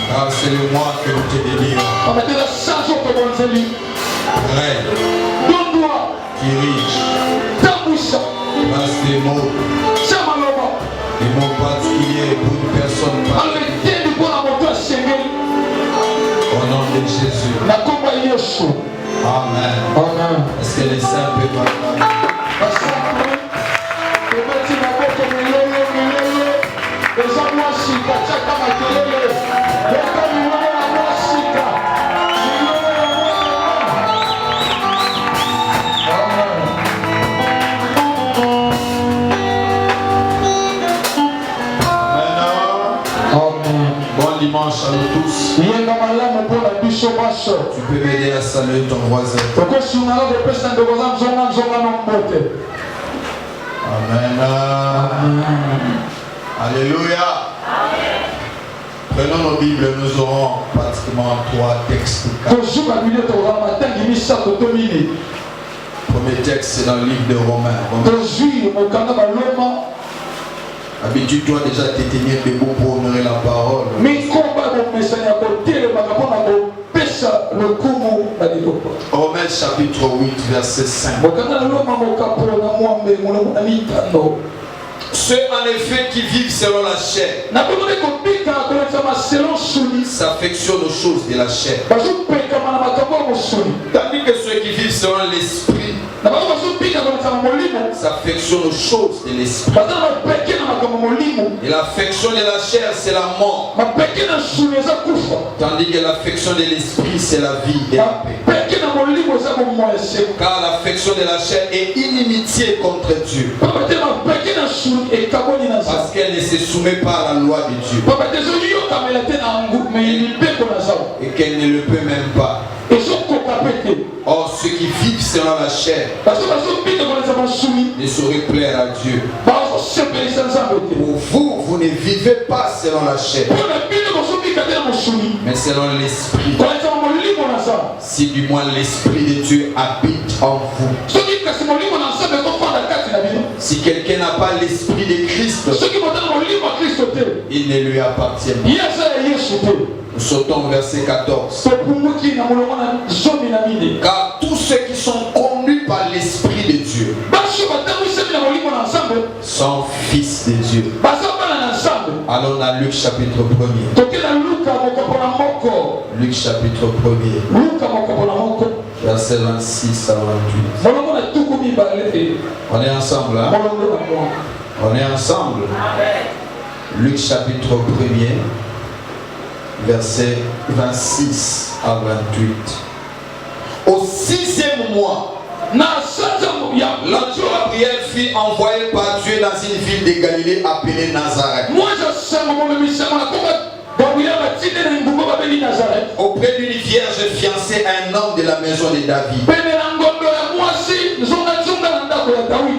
Car c'est le moi que nous te délivrons. Règne, dirige, passe des mots particuliers pour une personne particulière. Au nom de Jésus. Amen. Est-ce que les saints peuvent parler? Bon dimanche à nous tous. Tu peux m'aider à saluer ton voisin. Amen. Alléluia. Prenons nos Bibles, nous aurons pratiquement 3 textes. Premier texte, c'est dans le livre de Romains. Habitue-toi déjà à te tenir debout pour honorer la parole. Romains chapitre 8, verset 5. Ceux en effet qui vivent selon la chair s'affectionnent aux choses de la chair. Tandis que ceux qui vivent selon l'esprit s'affectionnent aux choses de l'esprit. Et l'affection de la chair, c'est la mort. Tandis que l'affection de l'esprit, c'est la vie et la paix. Car l'affection de la chair est inimitié contre Dieu. Parce qu'elle ne se soumet pas à la loi de Dieu. Et qu'elle ne le peut même pas. Or, ceux qui vivent selon la chair ne sauraient plaire à Dieu. Pour vous, vous ne vivez pas selon la chair, mais selon l'esprit. Si du moins l'esprit de Dieu habite en vous. Si quelqu'un n'a pas l'esprit de Christ, il ne lui appartient pas. Nous sautons au verset 14. Car tous ceux qui sont conduits par l'esprit de Dieu sont fils de Dieu. Allons à Luc chapitre 1er. Luc chapitre 1er. Verset 26 à 28. On est ensemble, hein? On est ensemble. Luc chapitre 1er. Verset 26 à 28. Au 6e mois, l'ange Gabriel fut envoyé par Dieu dans une ville de Galilée appelée Nazareth. Auprès d'une vierge fiancée à un homme de la maison de David,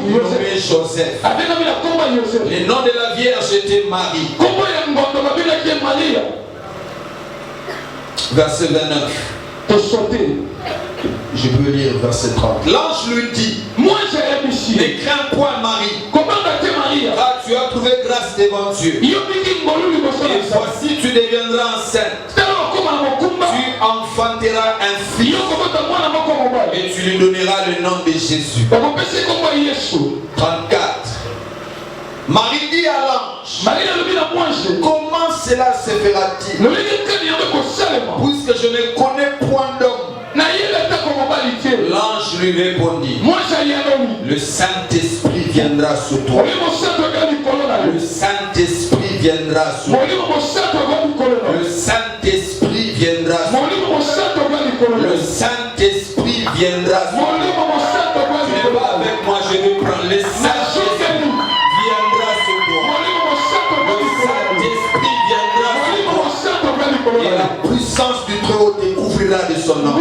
nommé Joseph. Le nom de la vierge était Marie. Verset 29. Je peux lire verset 30. L'ange lui dit: ne crains point Marie, car tu as trouvé grâce devant Dieu. Et voici tu deviendras enceinte. Tu enfanteras un fils et tu lui donneras le nom de Jésus. 34. Marie dit à l'ange: comment cela se fera-t-il, puisque je ne connais point d'homme? L'ange lui répondit: le Saint-Esprit viendra sur toi. Le Saint-Esprit viendra sur toi. Le Saint-Esprit viendra sur toi. Le Saint-Esprit viendra sur toi. Tu n'es pas avec moi, je vais prendre le Saint-Esprit viendra sur toi. Le Saint-Esprit viendra sur toi. Et la puissance du Très-Haut te couvrira de son nom.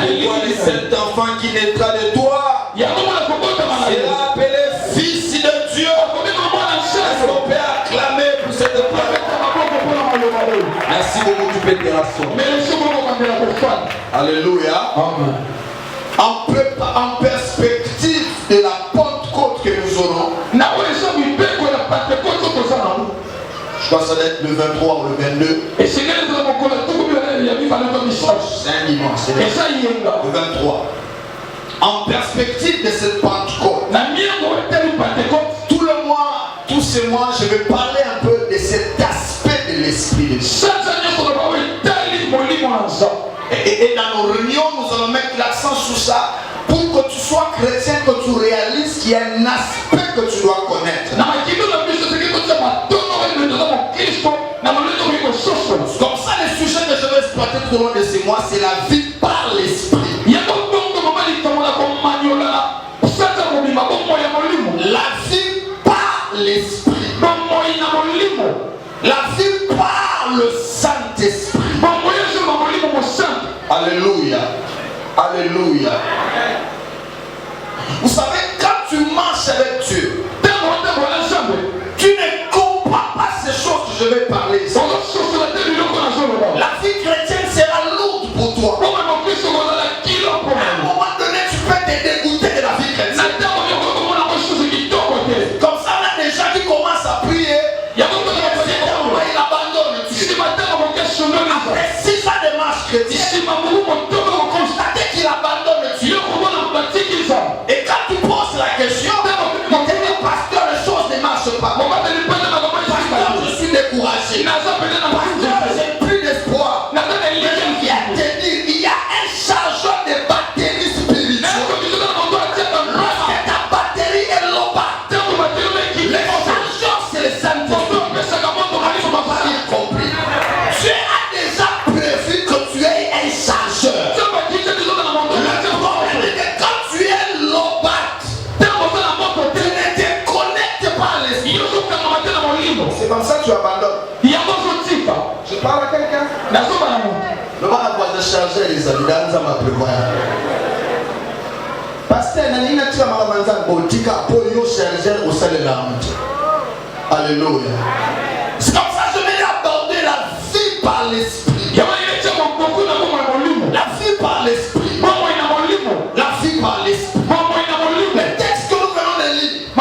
Et toi, cet enfant qui naîtra de toi sera appelé fils de Dieu. Est-ce qu'on peut acclamer pour cette parole? Merci beaucoup, tu peux te rasseoir. Alléluia. En perspective de la Pentecôte que nous aurons, Je crois que ça doit être le 23 ou le 22. C'est un dimanche. C'est le 23. En perspective de cette Pentecôte, tout le mois, tous ces mois, je vais parler un peu de cet aspect de l'Esprit de Dieu. Et dans nos réunions, nous allons mettre l'accent sur ça pour que tu sois chrétien, que tu réalises qu'il y a un aspect que tu dois connaître. Comme ça, le sujet que je vais exploiter tout au long de ces mois, c'est la vie par l'Esprit. La vie par l'Esprit. La vie par le Saint-Esprit. Alléluia. Alléluia. Vous savez, quand tu marches avec Dieu, tu ne comprends pas ces choses que je vais parler ici. La vie chrétienne sera lourde pour toi. À un moment donné, tu peux te dégoûter de la vie chrétienne. Comme ça, on a des gens qui commencent à prier. Il abandonne. Après 6 ans de marche chrétienne, vous constatez qu'il abandonne Dieu. Et quand tu poses la question, il te dit, pasteur, les choses ne marchent pas. Pasteur, je suis découragé. Pasteur, j'ai plus d'espoir. Il vient te dire, il y a un chargeur de batterie spirituelle. Lorsque ta batterie est loba, le chargeur c'est le Saint-Esprit. Compris. Dieu a déjà prévu que tu aies un chargeur. Le problème est que quand tu es lobat, tu ne te connectes pas à l'esprit. C'est comme ça que tu abandonnes. Je parle à quelqu'un. Le va avoir de charger les amis dans ma prévoyance. Pasteur, il y a un botika pour yo charger au sein de la honte. Alléluia. C'est comme ça que je vais aborder la vie par l'esprit. La vie par l'esprit. La vie par l'esprit. Le texte que nous venons de lire. Le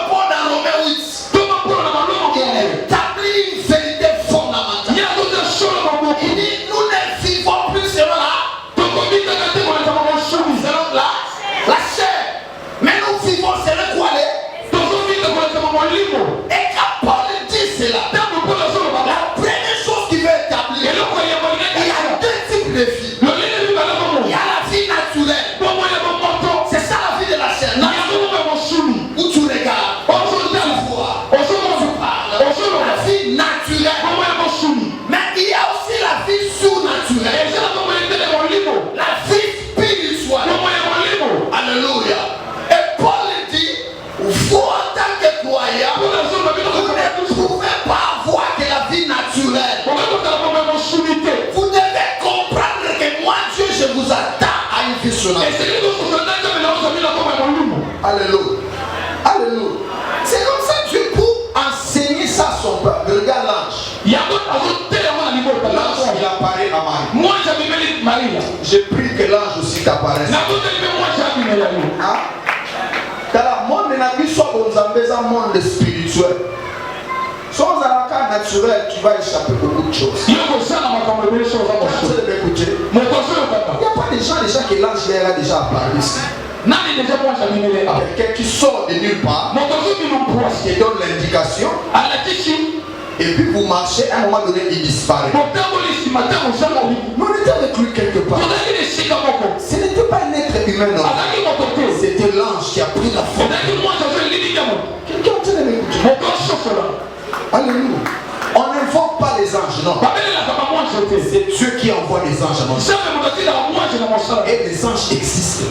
bon dans Romains 8. Il établit une vérité fondamentale. Il dit, nous ne vivons plus selon la chair. Mais nous vivons selon quoi? Et quand Paul dit cela, la première chose qu'il veut établir, il y a 2 types de vie. Il y a la vie naturelle. C'est ça la vie de la chair. Où tu regardes, tu vois, tu parles. La vie naturelle. Mais il y a aussi la vie surnaturelle. La vie spirituelle. Alléluia. Et Paul dit, vous en tant que croyants, vous ne pouvez pas avoir que la vie naturelle. Vous devez comprendre que moi, Dieu, je vous attends à une vie surnaturelle. Alléluia. Alléluia. C'est comme ça que Dieu pour enseigner ça à son peuple. Regarde l'ange. L'ange, il apparaît à Marie. J'ai pris que l'ange aussi t'apparaisse. Car le monde n'a soit un monde spirituel. Sans un cas naturel, tu vas échapper beaucoup de choses. Il n'y a pas des gens déjà que l'ange a déjà apparu ici. Quelqu'un qui sort de nulle part, qui donne l'indication, et puis vous marchez, à un moment donné, il disparaît. Mais on était avec lui quelque part. Ce n'était pas un être humain, non. C'était l'ange qui a pris la forme. Quelqu'un a entendu m'écouter. Alléluia. On n'invoque pas les anges, non. C'est Dieu qui envoie les anges à notre. Et les anges existent.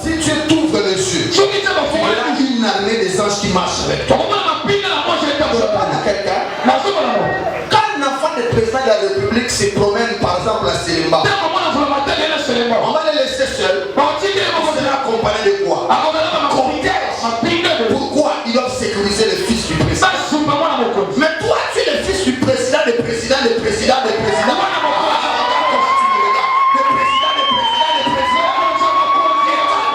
Si Dieu t'ouvre les yeux, il y a une armée des anges qui marchent avec toi. Quand un enfant de président de la République se promène par exemple à Sélimba, on va les laisser seuls. On sera accompagné de quoi? Pourquoi ils doivent sécuriser le fils du président? Mais toi tu es le fils du président, des présidents, des présidents, des présidents.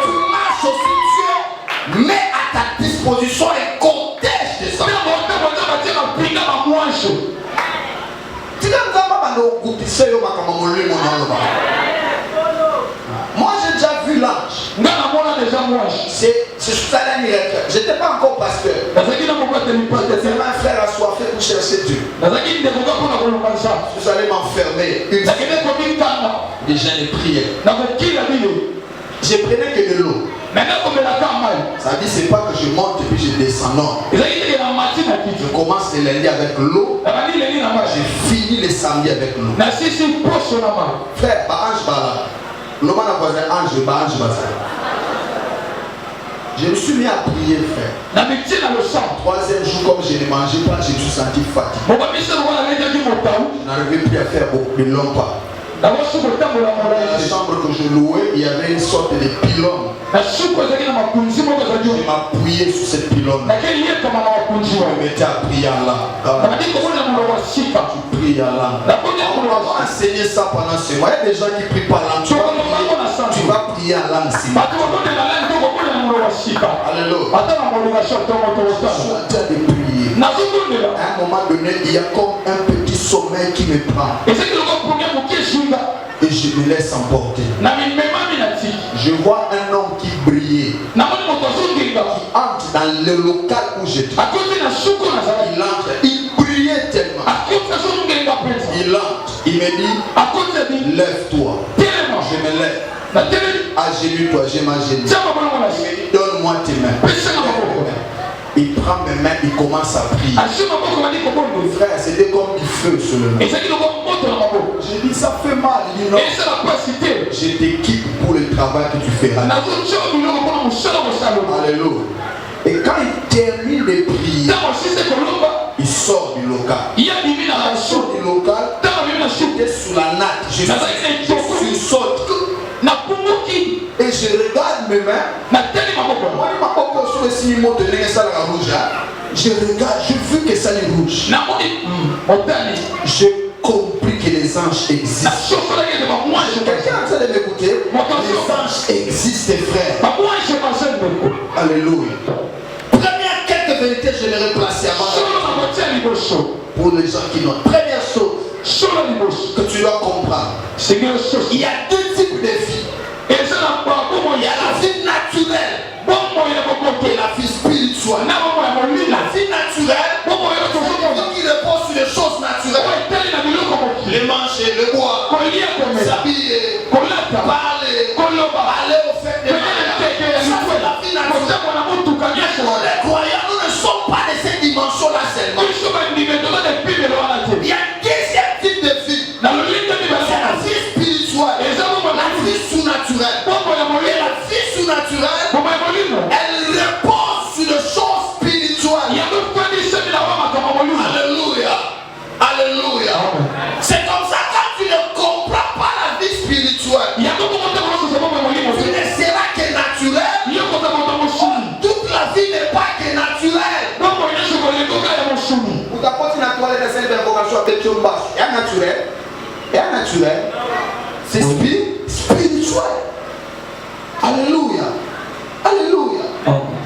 Tu marches aussi, Dieu met à ta disposition un cortège de ça. Moi j'ai déjà vu l'ange. C'est ça la miracle. Je n'étais pas encore pasteur. J'étais un frère assoiffé pour chercher Dieu. Vous allez m'enfermer. Déjà les prières. Je prenais que de l'eau. Ça dit c'est pas que je monte et puis je descends. Non. Je commence le lundi avec l'eau. Je finis le samedi avec l'eau. Frère, ange bala. Je me suis mis à prier, frère. Troisième jour, comme je ne mangeais pas, je me suis senti fatigué. Je n'arrivais plus à faire beaucoup de longs pas. Dans la chambre que je louais, il y avait une sorte de pylône. Je m'appuyais sur cette pylône. Je me mettais à prier en langue. Tu pries en langue. On va enseigner ça pendant ce mois. Il y a des gens qui prient par langue. Tu vas prier en langue. Alléluia. Je suis en train de prier. À un moment donné, il y a comme un petit sommeil qui me prend. Et je me laisse emporter. Je vois un homme qui brillait, qui entre dans le local où j'étais. Il entre, il brillait tellement. Il entre, il me dit, lève-toi. Je me lève. Agenouille-toi, j'ai ma genoux. Il me dit, donne-moi tes mains. Il prend mes mains, il commence à prier. Frère, c'était comme du feu sur le main. J'ai dit, ça fait mal. Il dit non. Je t'équipe pour le travail que tu feras. Alléluia. Et quand il termine de prier, il sort du local. Il sort du local, j'étais sous la natte. Je suis sorti. Et je regarde mes mains. Je regarde, je veux que ça est rouge. J'ai compris que les anges existent. Quelqu'un est en train de m'écouter? Les anges existent, frère. Alléluia. Première quelques vérités, je les replacer avant. Pour les gens qui n'ont. Première chose que tu dois comprendre. Il y a deux types de vie. Il y a la vie naturelle et la vie spirituelle. La vie naturelle, c'est une vie qui repose sur les choses naturelles. Les manger, le boire, s'habiller, parler, aller au fait des mariages. Ça c'est la vie naturelle. Les croyants, nous ne sommes pas de cette dimension-là seulement. Il y a un deuxième type de vie. C'est la vie spirituelle. La vie sous-naturelle. Et la vie sous-naturelle, elle repose sur les choses spirituelles. Alléluia. Alléluia. C'est comme ça, quand tu ne comprends pas la vie spirituelle, tu ne seras que naturel. Toute la vie n'est pas que naturelle. Pour ta petite naturelle, c'est une invocation avec un bas. Et un naturel, c'est spirituel. Alléluia. Alléluia.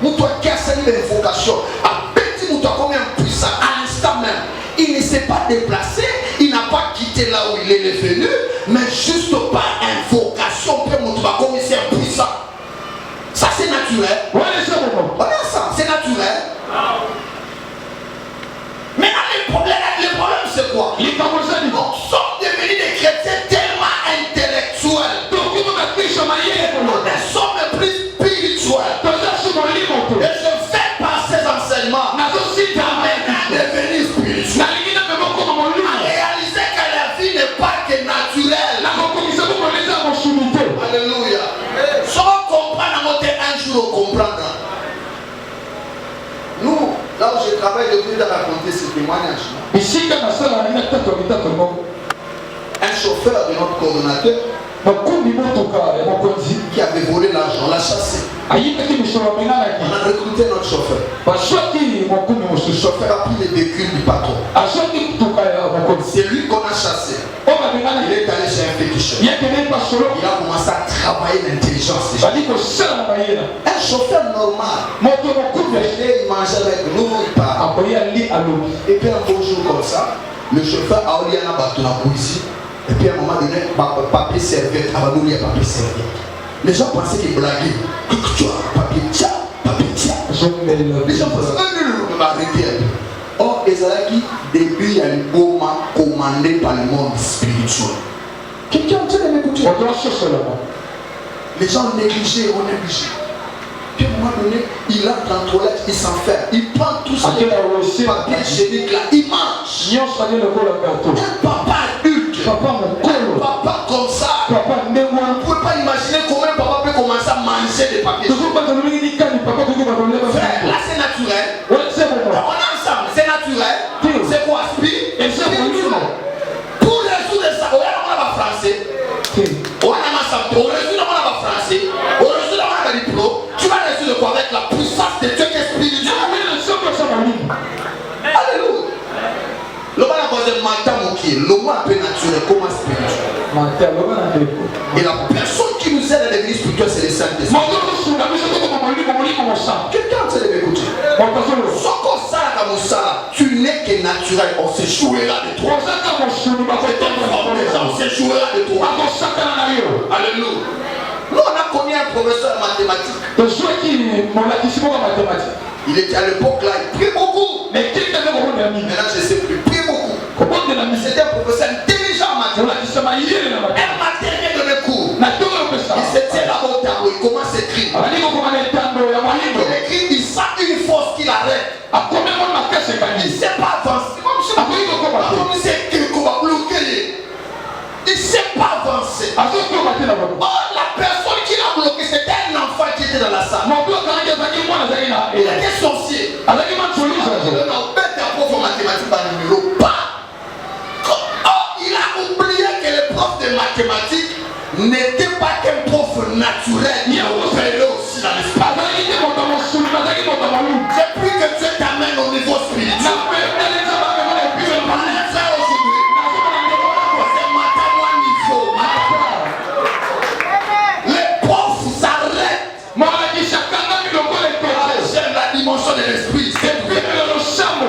Nous toi qui as cette invocation, à petit nous toi comme un puissant à l'instant même. Il ne s'est pas déplacé, il n'a pas quitté là où il est venu, mais juste par invocation pour montrer comme il est puissant. Ça c'est naturel. Voilà ça, c'est naturel. Maintenant le problème c'est quoi? Nous sommes devenus des chrétiens tellement intellectuels. Nous ne sommes plus spirituels. Et je fais par ces enseignements à devenir spirituel. À réaliser que la vie n'est pas que naturelle. Alléluia. Si on comprend, un jour on comprendra. Nous, là où je travaille, je vais raconter ce témoignage. Un chauffeur de notre coordonnateur qui avait volé l'argent, l'a chassé. On a recruté notre chauffeur. Le chauffeur a pris les véhicules du patron. C'est lui qu'on a chassé. Il est allé chez un féticheur. Il a commencé à travailler l'intelligence. Un chauffeur normal. Il mangeait avec nous, il parle. Et puis un beau jour comme ça, Le chauffeur a oublié un bâton à ici. Et puis à un moment donné, papier serviette, à oublié papier serviette. Les gens pensaient qu'il blaguait. Tu vois, papier tiens, papier tiens. Les gens pensaient, non, arrêtez. Or, Ezalaki, depuis il y a une bombe commandée par le monde spirituel. Quelqu'un a entendu m'écouter? Les gens négligés, on négligé. Puis à un moment donné, il entre en toilette, il s'enferme. Il prend tout ça. Papier hygiénique là, il mange. Un papa adulte. Un papa comme ça. Vous ne pouvez pas imaginer comment un papa peut commencer à manger des papiers. Frère, là c'est naturel. On est ensemble, c'est naturel. C'est quoi? Spirituel. Pour résoudre ça, on a français. On a ensemble. On résout dans français. On résout dans le diplôme. Tu vas résoudre quoi avec la puissance de Dieu qui est spirituel. Alléluia. Le mal à cause de matin qui est le mal peut naturel comment spirituel. Et la personne qui nous aide à devenir spirituel, c'est le Saint-Esprit. Quelqu'un te lève écouter. Tu n'es que naturel, on se jouera de toi. On se jouera de toi. Alléluia. Nous on a connu un professeur de mathématiques. Il était à l'époque là, il priait beaucoup. Maintenant je ne sais plus, il priait beaucoup. C'était un professeur intelligent en mathématiques. Un matin il donné cours. Il se tient là au tableau, il commence à écrire. Il écrit, il sent une force qui l'arrête. Il ne sait pas avancer. Il ne sait pas avancer. Oh, la personne qui l'a bloqué, c'était un enfant qui était dans la salle. Il était sorcier. Il a oublié que le prof de mathématiques n'était pas qu'un prof naturel. Il a opéré aussi dans l'espace. C'est plus que Dieu t'amène au niveau spirituel. Les profs s'arrêtent. J'aime la dimension de l'esprit.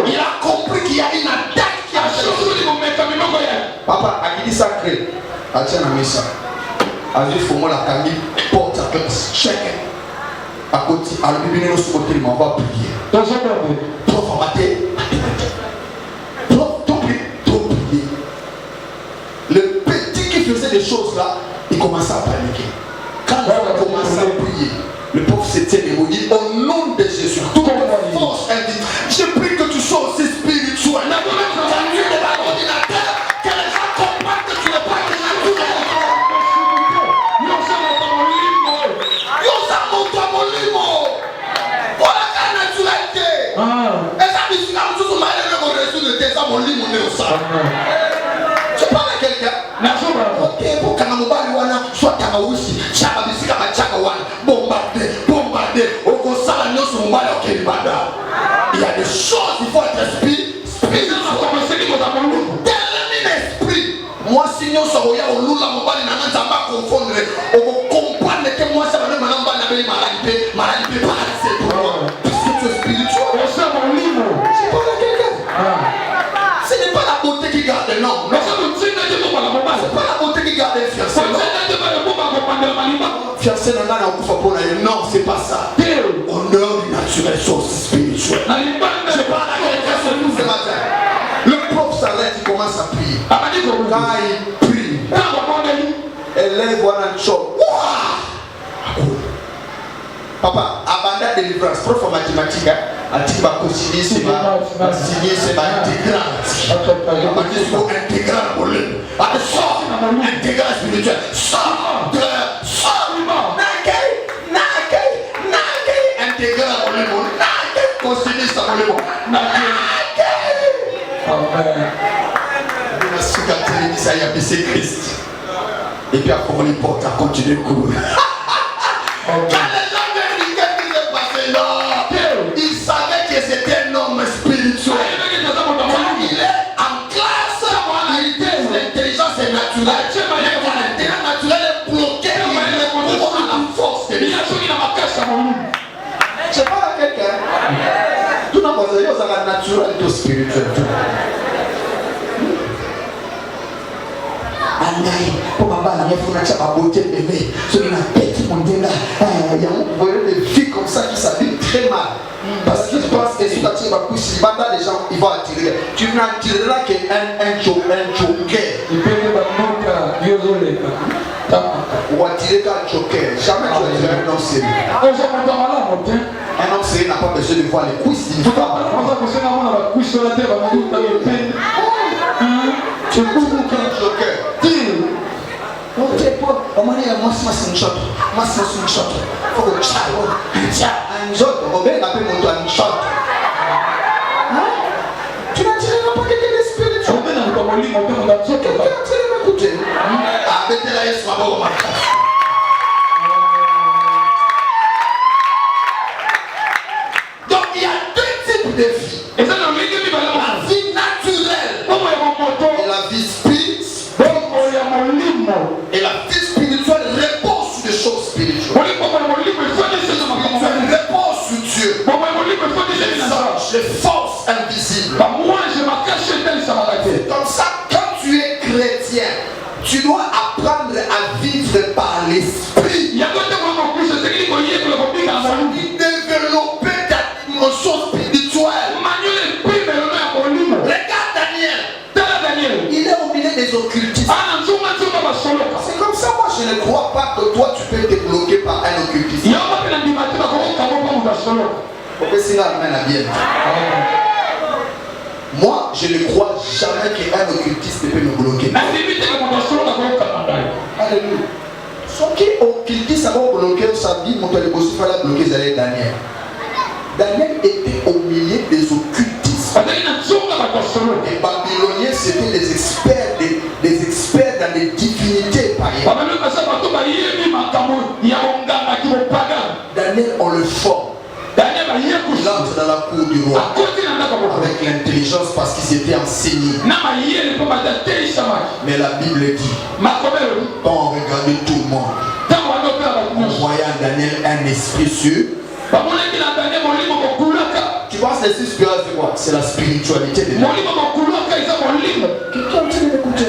Il a compris qu'il y a une attaque qui a changé. Papa, à qui dit sacré? À tiens la mission. À lui, il faut moi la camille, porte sa classe. Chacun. À côté, à la Bible, nous sommes côté, on va prier. Prof, à mater. Prof, trop prier. Le petit qui faisait des choses là, il commençait à paniquer. Quand il a commencé à prier, le prof s'était démoli au nom de Jésus. Toute force, elle dit, je prie que tu sois aussi spirituel. La Dieu de l'ordinateur, que les gens comprennent que tu n'es pas naturel. Tu parles à quelqu'un? Ok, pour que nous soit Kamaousi, Chababisika Machakawan, bombarder, il y a des choses, il faut être spirituel. Moi, si nous sommes au Lula, on va pas confondre, on comprend que moi, ça va me maladie, c'est pour moi. Parce que tu es spirituel. C'est pas à quelqu'un. Ce n'est pas la beauté qui garde, non. C'est pas la beauté qui garde le fiancé. Fiancé non, c'est pas ça. Honneur du naturel, chose spirituelle. Je parle à quelqu'un ce matin. Le prof s'arrête, il commence à prier. Quand il prie, élève un choc. Papa, abandonne de délivrance, prof en mathématiques, a dit qu'il va signer, c'est ma intégrante. Papa dit qu'il faut intégral pour lui. Sors, intégral spirituel. Sors, intégral pour lui. Consigner ça pour lui. Amen. Il a su qu'à téléviser, il a baissé Christ. Et puis après, on les porte à continuer le cours. Il savait que c'était un homme spirituel. Il est en classe. L'intelligence est naturelle. L'intelligence naturelle est bloquée. Il est pour la force. Je parle à quelqu'un. Tout n'a pas besoin de naturel, tout spirituel. Angaï, pour ma balle, il faut que ma beauté bébé. Sur une tête, mon Dieu, il y a des filles comme ça qui s'habillent très mal. Parce qu'ils pensent que si tu attires ma couche, si les gens ils vont attirer. Tu n'attireras qu'un joker. Ou attirer qu'un joker. Jamais tu attireras un homme sérieux. Un homme sérieux n'a pas besoin de voir les couilles. Il faut pas. Tu es pour qu'un joker. Ok, pour on m'a dit moi c'est une shot. Moi c'est une shot. Faut que un shot. On va appeler mon toit une shot. Tu n'attireras pas quelqu'un de spirituel. Tu n'attireras pas écouter. Ah, mettez la yes, ma bonne. Donc il y a deux types de vie. La vie naturelle et la vie spirituelle. Et la vie spirituelle repose sur des choses spirituelles. Elle repose sur Dieu. Les anges, les forces invisibles. Comme ça, quand tu es chrétien, tu dois apprendre à vivre par l'esprit. Développer ta dimension spirituelle. Regarde Daniel. Il est au milieu des occultistes. C'est comme ça, moi je ne crois pas que toi tu peux te bloquer par un occultiste. Moi je ne crois jamais qu'un occultiste peut me bloquer. Alléluia. Ce qui est occultiste, ça va bloquer sa vie, mon père aussi fallait bloquer Daniel. Daniel était au milieu des occultistes. Les Babyloniens c'était des experts dans les divinités païennes. Daniel on le forme. Il entre dans la cour du roi avec l'intelligence parce qu'ils étaient enseignés. Mais la Bible dit, quand on regardait tout le monde, on voyait en Daniel un esprit sûr. Tu vois, l'esprit spirituel c'est quoi? C'est la spiritualité de Dieu. Quelqu'un qui m'écoute.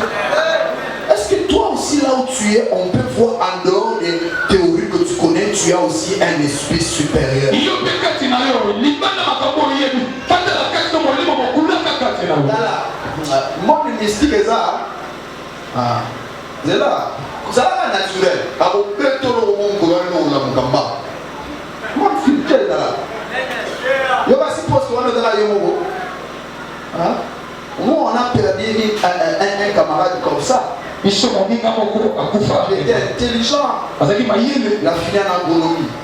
Est-ce que toi aussi là où tu es, on peut voir en dehors des théories que tu connais, tu as aussi un esprit supérieur? Moi, le mystique est ça. C'est là. C'est là naturel. Moi, je suis là. Je vais supposer qu'on est dans la Yomogo. Nous, on a perdu un camarade comme ça. Il était intelligent. Il a fini en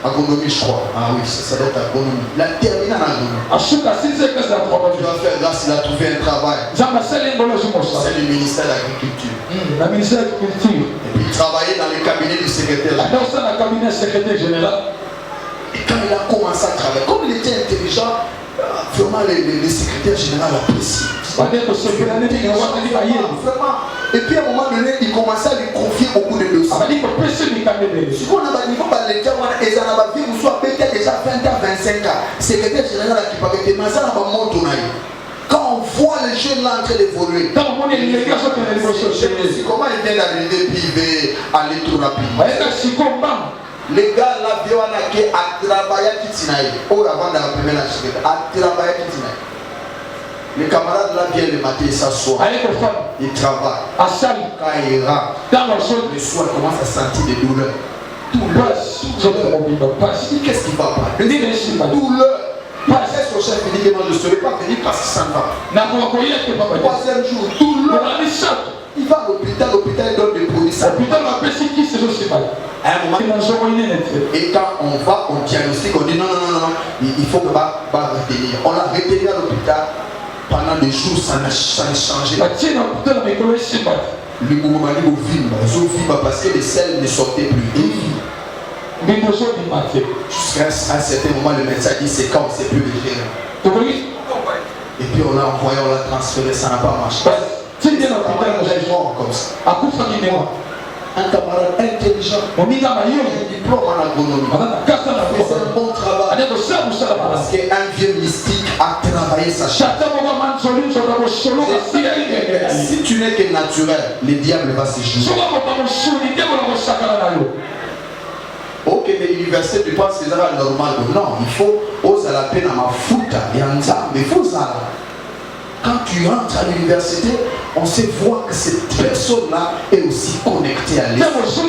agronomie, je crois. Ah oui, ça doit être agronomie. Il a terminé en agronomie. Tu vas faire grâce, il a trouvé un travail. C'est le ministère de l'Agriculture. Et puis il travaillait dans le cabinet du secrétaire général. Et quand il a commencé à travailler, comme il était intelligent, vraiment le secrétaire général apprécie. Et puis à un moment donné, il commençait à lui confier beaucoup de dossiers. Si on a niveau déjà 20 ans, 25 ans, secrétaire général qui parlait de Mazana quand on voit les jeunes là en train d'évoluer, comment il vient d'arriver puis il va aller tout rapidement. Les gars là, ils ont travaillé à Kitinaï. Avant d'arriver à travailler à Kitinaï. Les camarades là viennent le matin et s'assoient. Ils travaillent. Quand ils rentrent, le soir, ils commencent à sentir des douleurs. Qu'est-ce qui va pas? Douleur. Son chef dit que moi je ne serai pas venu parce que ça ne va pas. Troisième jour, douleur. Il va à l'hôpital, l'hôpital donne des produits. À un moment, et quand on va, on diagnostique, on dit non, il faut que va retenir. On l'a retenu à l'hôpital pendant des jours, ça n'a changé. Le mouvement vit parce que les selles ne sortaient plus. Jusqu'à un certain moment, le médecin dit c'est quand on ne sait plus le gérer. Et puis on l'a envoyé, on l'a transféré, ça n'a pas marché. Comme ça. Un camarade intelligent, un diplôme en agronomie, il fait un bon travail. Parce qu'un vieux mystique à travailler sa chair. Si tu n'es que naturel, le diable va se jouer. Ok, mais l'université, tu penses que c'est normal. Non, il faut oser la peine à ma foute. Il faut ça. Quand tu entres à l'université, on sait voir que cette personne-là est aussi connectée à l'esprit. On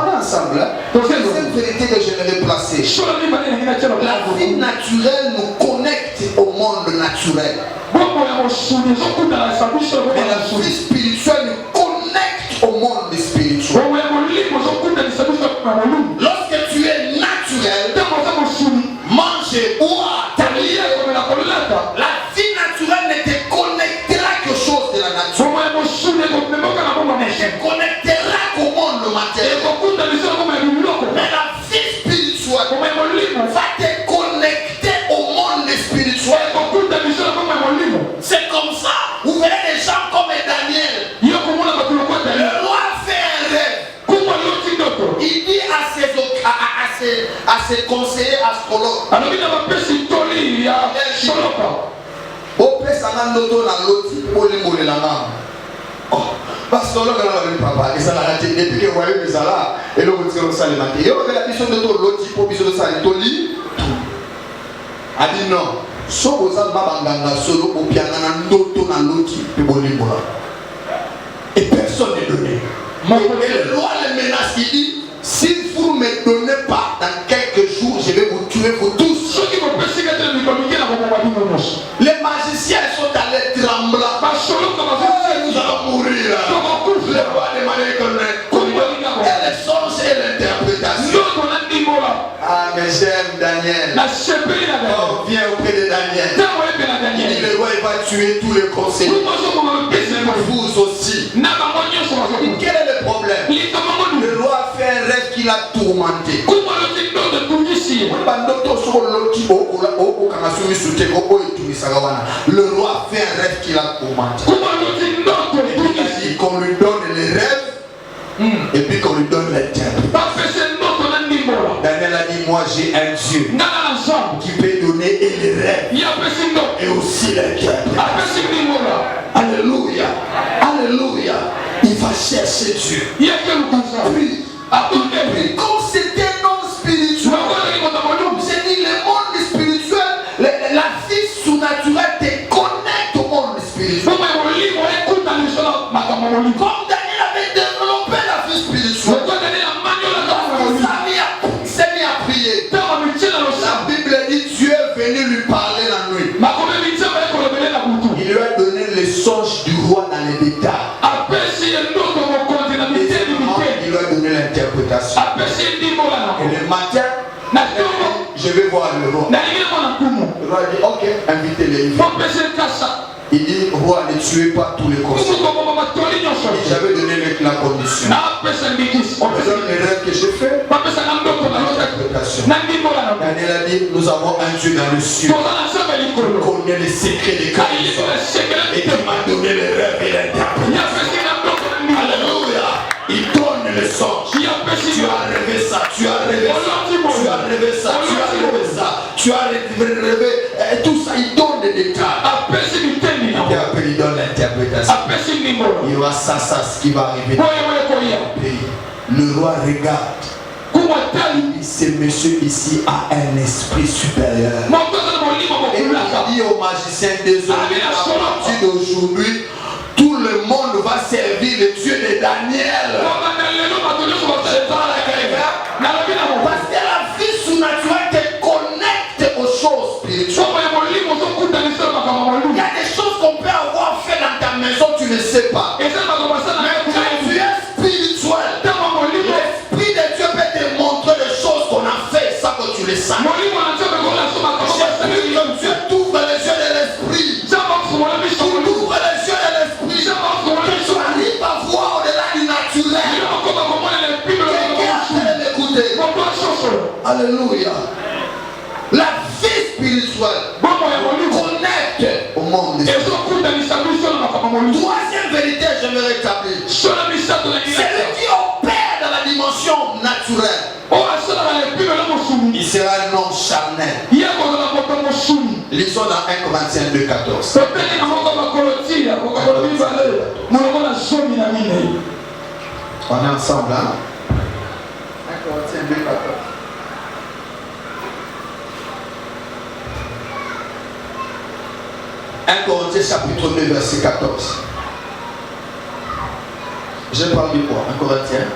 est ensemble. C'est une vérité que j'aimerais placer. La vie naturelle nous connecte au monde naturel. Mais la vie spirituelle nous connecte au monde spirituel. Lorsque tu es naturel, manger, boire, la vie naturelle ne te connectera que chose de la nature. Elle te connectera qu'au monde matériel. Mais la vie spirituelle va te connecter au monde spirituel. C'est comme ça. Vous verrez des gens comme Daniel. Le roi fait un rêve. Il dit à ses conseillers astrologues. Parce que papa, et ça l'a raté depuis que vous voyez que ça là, et le vous tirez au salle matin. Et on a la mission de l'autre pour mission de salle, Toli. A dit non. Sauf aux Allemands, Banganga, solo, au piano, dans l'autre, et personne n'est donné. Et le roi les menace, il dit si vous ne me donnez pas dans quelques jours, je vais vous tuer vous tous. Les magiciens sont allés trembler. Nous allons mourir. Les rois demandent qu'on et les songes et l'interprétation. Ah, mais j'aime Daniel. Oh, viens auprès de Daniel. Il dit le roi il va tuer tous les conseillers. Et vous aussi. Quel est le problème? Le roi a fait un rêve qui l'a tourmenté. Le roi a fait un rêve qui l'a tourmenté. Il a dit qu'on lui donne les rêves et puis qu'on lui donne l'interprétation. Daniel a dit moi j'ai un Dieu qui peut donner les rêves et aussi l'interprétation. Alléluia. Alléluia. Il va chercher Dieu. Puis, comme c'était non spirituel, j'ai dit le monde spirituel, la vie surnaturelle te connecte au monde spirituel. Comme Daniel avait développé la vie spirituelle, il s'est mis à prier. La Bible dit Dieu est venu lui parler la nuit. Il lui a donné les songes du roi dans les détails. Il lui a donné l'interprétation. Et le matin, je vais voir le roi. Le roi dit ok, invitez-les. Il dit roi, ne tuez pas tous les conseils. J'avais donné la condition. On me donne les rêves que j'ai fait. L'interprétation. Daniel a dit nous avons un Dieu dans le ciel qui connaît les secrets des créations et qui m'a donné les rêves et l'interprétation. Alléluia. Il donne les songes. Tu as rêvé ça, tu as rêvé ça, tu as rêvé ça, tu as rêvé ça, tu as rêvé tout ça, il donne des détails. Et après il donne l'interprétation. Il voit ça, ce qui va arriver. Le roi regarde. Ce monsieur ici a un esprit supérieur. Et il dit au magicien désormais, à partir d'aujourd'hui, tout le monde va servir le Dieu de Daniel. Parce que la vie surnaturelle te connecte aux choses spirituelles. Il y a des choses qu'on peut avoir fait dans ta maison, tu ne sais pas. Mais quand tu es spirituel, l'Esprit de Dieu peut te montrer des choses qu'on a fait sans que tu le saches. J'ai que Dieu t'ouvre les yeux de l'esprit. Tu ouvres les yeux de l'esprit. Que tu arrives à voir au-delà du naturel. Alléluia. La vie spirituelle connecte au monde. Troisième vérité, je vais rétablir. Celui qui opère dans la dimension naturelle, il sera un homme charnel. Lisons dans 1 Corinthiens 2, 14. 1 On est ensemble, hein? 1 Corinthiens 2, 14. Corinthiens chapitre 2, verset 14. Je parle de quoi? 1 Corinthiens.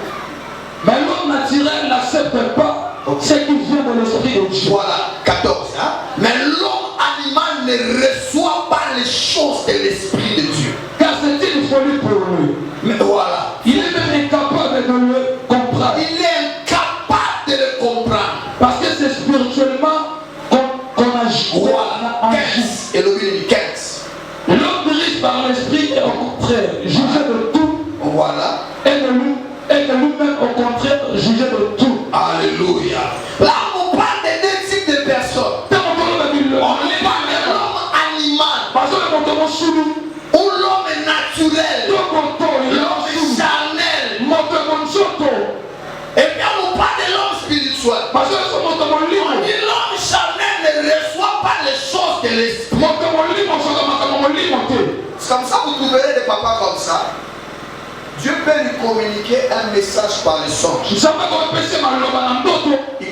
Mais l'homme naturel n'accepte pas ce qui vient de l'esprit de Dieu. Voilà, 14. Hein? Mais l'homme animal ne reçoit pas les choses de l'esprit de Dieu. Car c'est une folie pour lui. Mais voilà. Il est même incapable de le comprendre. Il est incapable de le comprendre. Parce que c'est spirituellement qu'on agit. Voilà. 15. Et le 15. L'homme dirige par l'esprit et au contraire, juger de tout. Voilà. Et que lui-même au contraire, juger de tout. Alléluia. Là, on parle de deux types de personnes. On parle de l'homme animal. Ou l'homme naturel. L'homme charnel. Et puis on parle de l'homme spirituel. On dit l'homme charnel ne reçoit pas les choses de l'esprit. C'est comme ça vous trouverez des papas comme ça. Dieu peut lui communiquer un message par le songe. Il ne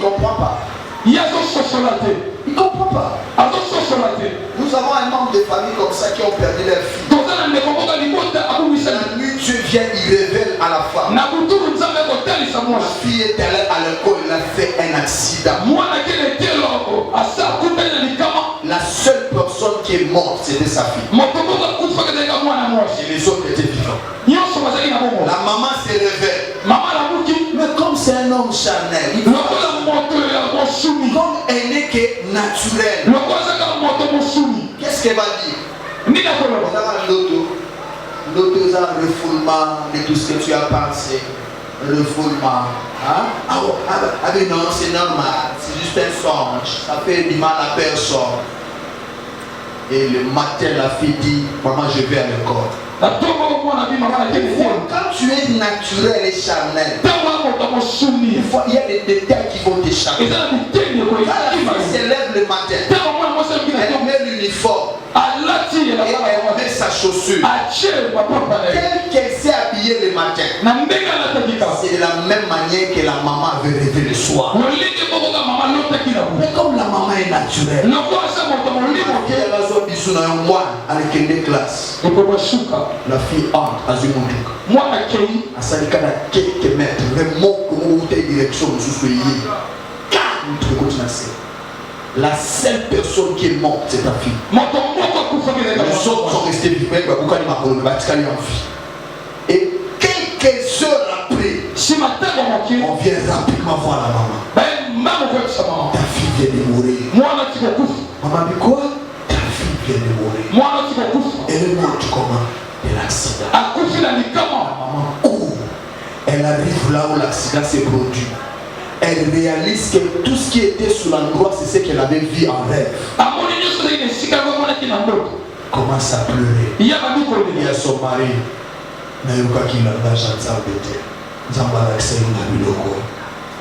comprend pas. Il ne comprend pas. Nous avons un membre de famille comme ça qui ont perdu leur fille. La nuit, Dieu vient, il révèle à la femme. La fille est allée à l'école, elle a fait un accident. La seule personne qui est morte, c'était sa fille. Et les autres étaient vivants. La maman se réveille. Mais comme c'est un homme charnel, comme elle n'est que naturelle, qu'est-ce qu'elle va dire? L'autre, un refoulement de tout ce que tu as pensé. Refoulement. Hein? Ah mais non, c'est normal. C'est juste un songe. Ça fait du mal à personne. Et le matin, la fille dit, maman, je vais à l'école. Quand tu es naturel et charnel, il y a des détails qui vont t'échapper. Quand la fille se lève le matin, elle met l'uniforme et elle met sa chaussure. Telle qu'elle s'est habillée le matin, c'est de la même manière que la maman avait rêvé le soir. Mais comme la maman est naturelle, la fille entre à Zimoundouka. À Salikana, quelques mètres, vraiment, comment vous avez direction, vous soyez. La seule personne qui est morte, c'est ta fille. Les autres sont restés vivants, et quelques heures après, on vient rapidement voir la maman. Ta fille vient de mourir. Maman dit quoi? Ta fille vient de mourir. Elle est morte comment? De l'accident. La maman court. Elle arrive là où l'accident s'est produit. Elle réalise que tout ce qui était sur l'endroit, c'est ce qu'elle avait vu en rêve. Commence à pleurer. Il y a son mari.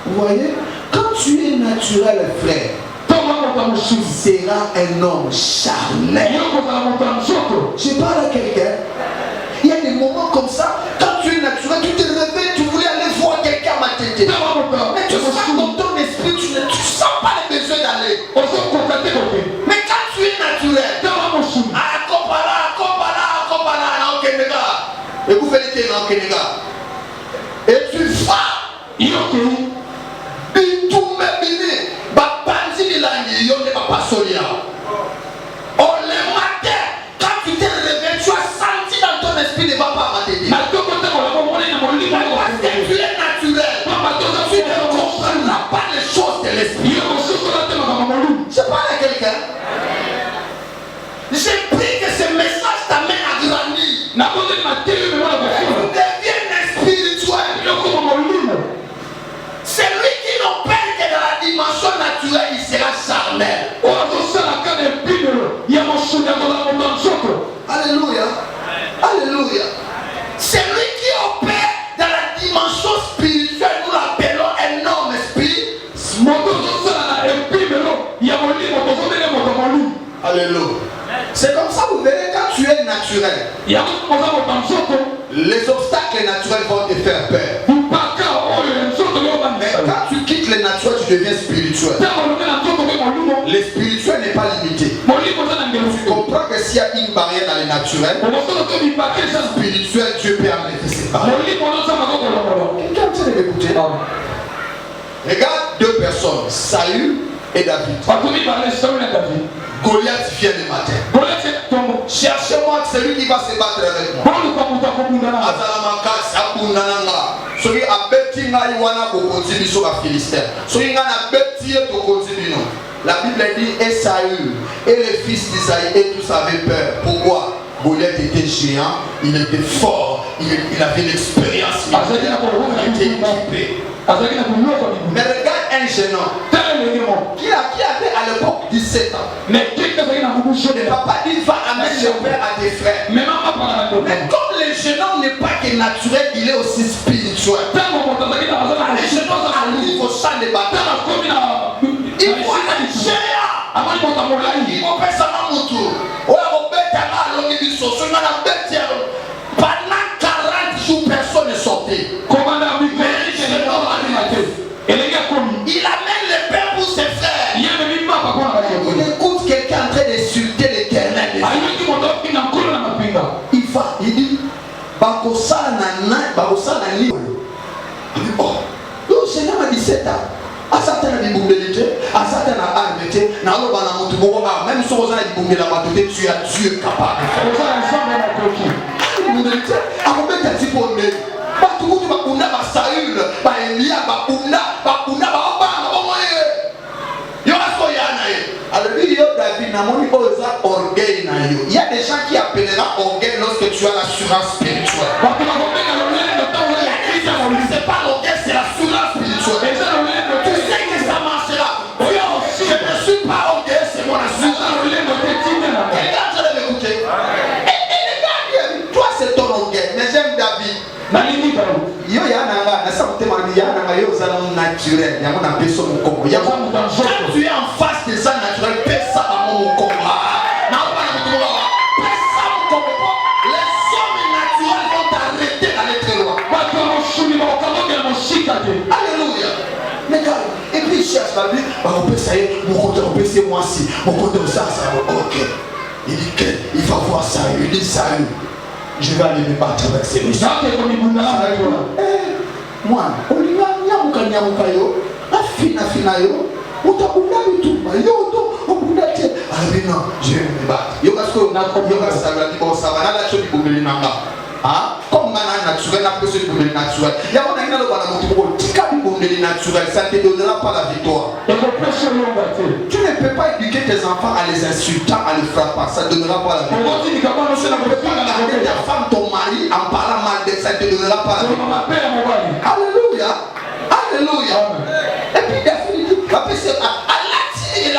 Vous voyez, quand tu es naturel, frère, sera un homme charnel. Je parle à quelqu'un. Il y a des moments comme ça, quand tu es naturel, tu te réveilles, tu voulais aller voir quelqu'un à ma tête. Mais tu sens dans ton esprit, tu ne sens pas le besoin d'aller. Mais quand tu es naturel, et vous faites les et tu vas. Oh, le matin, quand tu t'es réveillé, tu as senti dans ton esprit ne va pas m'atteindre. Parce que tu es naturel. Tu ne comprendras pas les choses de l'esprit. Je parle à quelqu'un. J'ai pris que ce message t'amène à grandir. Deviens spirituel. Alléluia. C'est comme ça, vous verrez, quand tu es naturel, les obstacles naturels vont te faire peur. Mais quand tu quittes le naturel, tu deviens spirituel. Le spirituel n'est pas limité. Tu comprends que s'il y a une barrière dans le naturel, spirituel, Dieu peut enlever cette barrière. Quelqu'un est en train de m'écouter? Regarde deux personnes, Saül et David. Goliath vient le matin. Cherchez-moi celui qui va se battre avec moi. Celui a bêti Maïwana pour continuer sur la Philistère. Celui qui a bêti pour continuer. La Bible dit et Saül et les fils d'Isaïe et tous avaient peur. Pourquoi? Goliath était géant, il était fort, il avait l'expérience, il était équipé. Mais regarde un jeune homme qui avait à l'époque 17 ans. Le papa dit va amener le père à tes frères. Mais comme le jeune homme n'est pas que naturel, il est aussi spirituel. Le jeune homme arrive au champ de bataille. Il voit un géant. Il va faire ça dans mon tour. Pendant 40 jours, personne n'est sorti. Il amène le père pour ses frères. Il écoute quelqu'un en train d'insulter l'Éternel. Il va, il dit Bakosa Nani. Oh, le Seigneur a 17 ans. À certains a dit Boumélité, à certains a arrêté. Même si on a dit Boumélité, tu as Dieu capable. Boumélité, à combien tu as dit Boumélité? Tout le monde va Saül, va Elia, va Ouna, va Ouna, va Obama, il y aura ce qu'il y a. Alors, il y a David, il y a des gens qui appelleront orgueil lorsque tu as l'assurance spirituelle. C'est pas l'orgueil, c'est l'assurance spirituelle. Tu sais que ça marchera. Je ne suis pas orgueil, c'est mon assurance. Regarde, je vais m'écouter. Et les gars, toi c'est ton orgueil, mais j'aime David. Yo yananga na sa mutema ni yananga yo za non naturel yango na peso mukongo yango quand tu es en face de ça naturel pesa à mon mukongo na pas na mukongo pesa mukongo les hommes naturels vont t'arrêter d'aller très loin. Alléluia. Mais quand et puis il cherche la vie on peut ça mon côté on peut c'est moi si mon côté ça ok il dit que il va voir ça il dit ça je vais aller me battre avec ces messieurs. Moi, on lui a dit yo, afina yo, on t'a boulé tout, yo, on boulé. Ah non, je vais me battre. Yo parce que na comme yo ça va dire bon ça va la chose boulé nanga. Ah, comme mana naturel, la personne boulé naturel. Ya on a une autre bana moto tika boulé naturel, ça te donnera pas la victoire. Tu ne peux pas éduquer tes enfants en les insultant, en les frappant, ça ne donnera pas la victoire. Tu ne peux pas garder ta femme, ton mari, en parlant mal de ça, ne te donnera pas la victoire. Alléluia. Alléluia. Et puis définitivement, à la il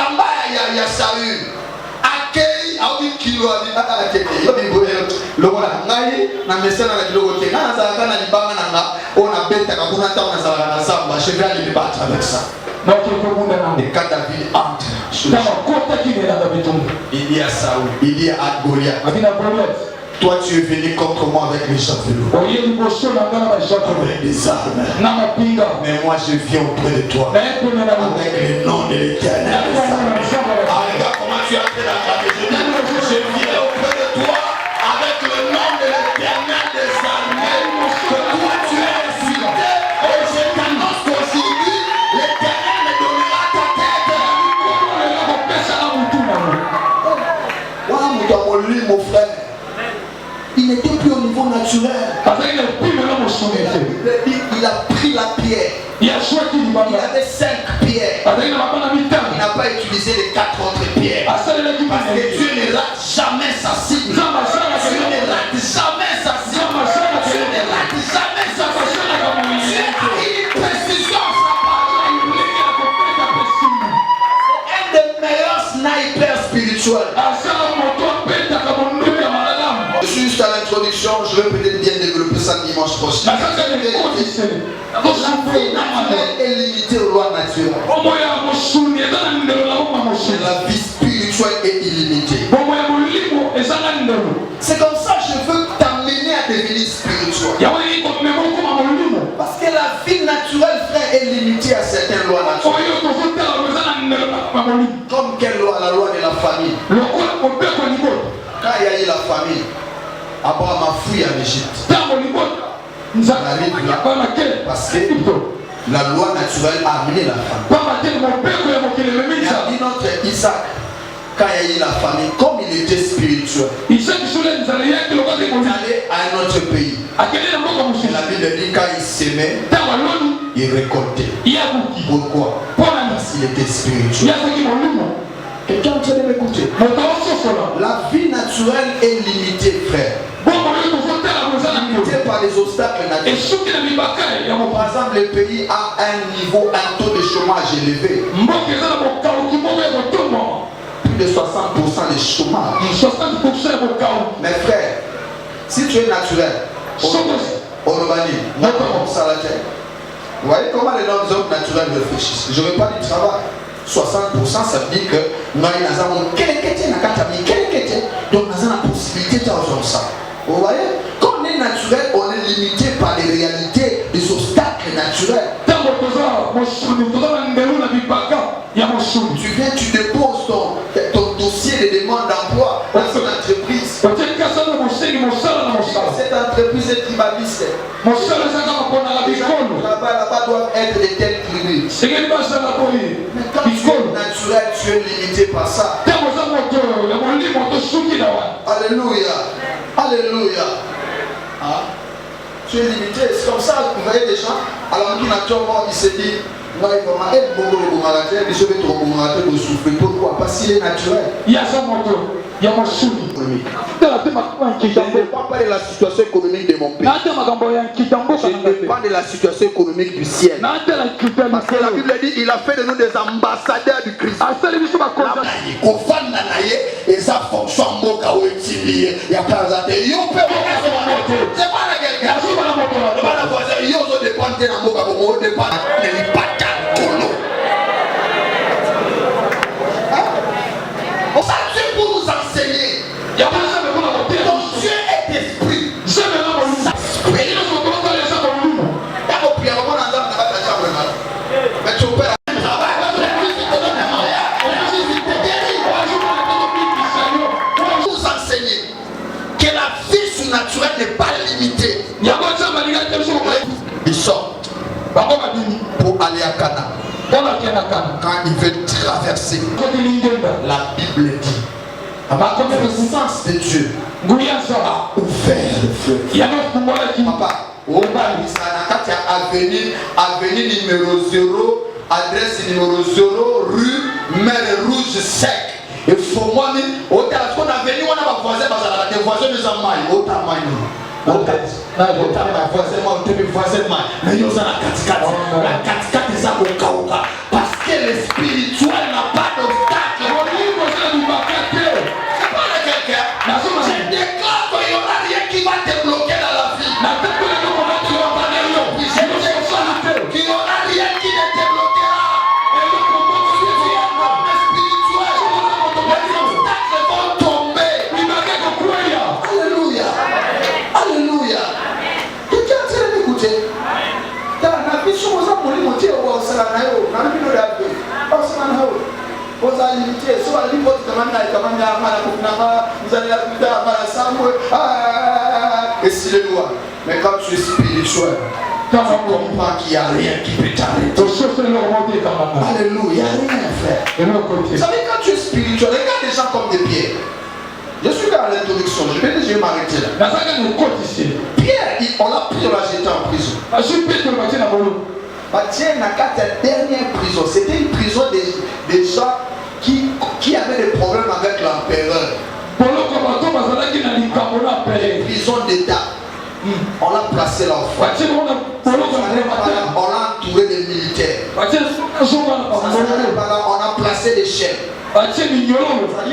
y a Saül. Accueil, à 8 kilos, à le voilà, na mesena na kilogo te na za kana libanga nanga ona beta ka kuna ta ona za na samba je vais aller me battre avec ça. Donc et quand David entre il y a Saül, il y a Goliath. Toi tu es venu contre moi avec les javelots, avec des armes. Mais moi je viens auprès de toi avec le nom de l'Éternel. Regarde comment tu as fait la maison. Je viens auprès de toi avec le nom de l'Éternel des armées. Que toi tu es insulté et je t'annonce qu'aujourd'hui l'Éternel me donnera ta tête. Voilà mon frère. Il n'était plus au niveau naturel. Il a pris la pierre. Il avait 5 pierres. Il n'a pas utilisé les 4 autres pierres. Parce que Dieu ne rate jamais sa cible. Dieu ne rate jamais sa cible. Dieu ne rate jamais sa cible. Dieu a une précision à sa parole. C'est un des meilleurs snipers spirituels. Juste à l'introduction, je vais peut-être bien développer ça dimanche prochain. La vie naturelle est limitée aux lois naturelles. La vie spirituelle est illimitée. C'est comme ça que je veux t'amener à devenir spirituel. Parce que la vie naturelle, frère, est limitée à certaines lois naturelles. Comme quelle loi? La loi de la famille. Quand il y a eu la famille, Abraham a fui en Égypte. Il arrive là parce que la loi naturelle a amené la famille. Il a dit notre Isaac, quand il y a eu la famille, comme il était spirituel, il est allé à un autre pays. La Bible dit quand il s'aimait, il récoltait. Pourquoi? Parce qu'il était spirituel. Quelqu'un est en train de m'écouter. La vie naturelle est limitée, frère. Limitée par les obstacles naturels. Par exemple, le pays a un niveau, un taux de chômage élevé. Plus de 60% de chômage. Mais frère, si tu es naturel, on va dire, vous voyez comment les hommes naturels réfléchissent. Je ne veux pas du travail. 60%, ça veut dire que nous avons donc nous avons la possibilité de faire ça. Vous voyez, quand on est naturel, on est limité par les réalités, les obstacles naturels. Tu viens, tu déposes ton dossier de demande d'emploi dans une entreprise. Cette entreprise est tribaliste. Les gens qui travaillent là-bas doivent être de telles tribus. Mais quand tu es naturel, tu es limité par ça. Alléluia. Alléluia. Ah. Tu es limité. C'est comme ça, vous voyez des gens, alors il se dit, pourquoi? Parce qu'il est naturel. Il y a ça, il y a mon souli. Je ne dépends pas de la situation économique de mon pays. Je dépends de la situation économique du ciel. Parce que la Bible dit il a fait de nous des ambassadeurs du Christ. Ça c'est pour nous enseigner. Ton Dieu est esprit. Nous enseigner que la vie surnaturelle n'est pas limitée. Il sort pour aller à Cana. Quand il veut traverser, la Bible dit la puissance de Dieu a ouvert le fleuve. Papa, avenue numéro 0, adresse numéro 0, rue Mer Rouge Sec. Il faut moi, on a venu, on a voisin, des voisins de Zamaï, on a parce que le spirituel n'a pas d'obstacle. Je déclare qu'il n'y aura rien qui va te bloquer dans la vie. Qu'il n'y aura rien qui ne te bloquera. Si tu es un homme spirituel, les obstacles vont tomber. Alléluia. Alléluia. Quelqu'un est en train de m'écouter? Et si les lois, mais quand tu es spirituel, tu comprends qu'il n'y a rien qui peut t'arrêter. Alléluia, rien frère. Vous savez, quand tu es spirituel, regarde les gens comme des pierres. Je suis là à l'introduction, je vais déjà m'arrêter là. Pierre, on l'a pris, on l'a jeté en prison. Dieu n'a qu'à ta dernière prison. C'était une prison des gens qui avaient des problèmes avec l'empereur. Une prison d'État. On l'a placé là au fond. On l'a entouré des militaires. On a placé des chefs. Ça dit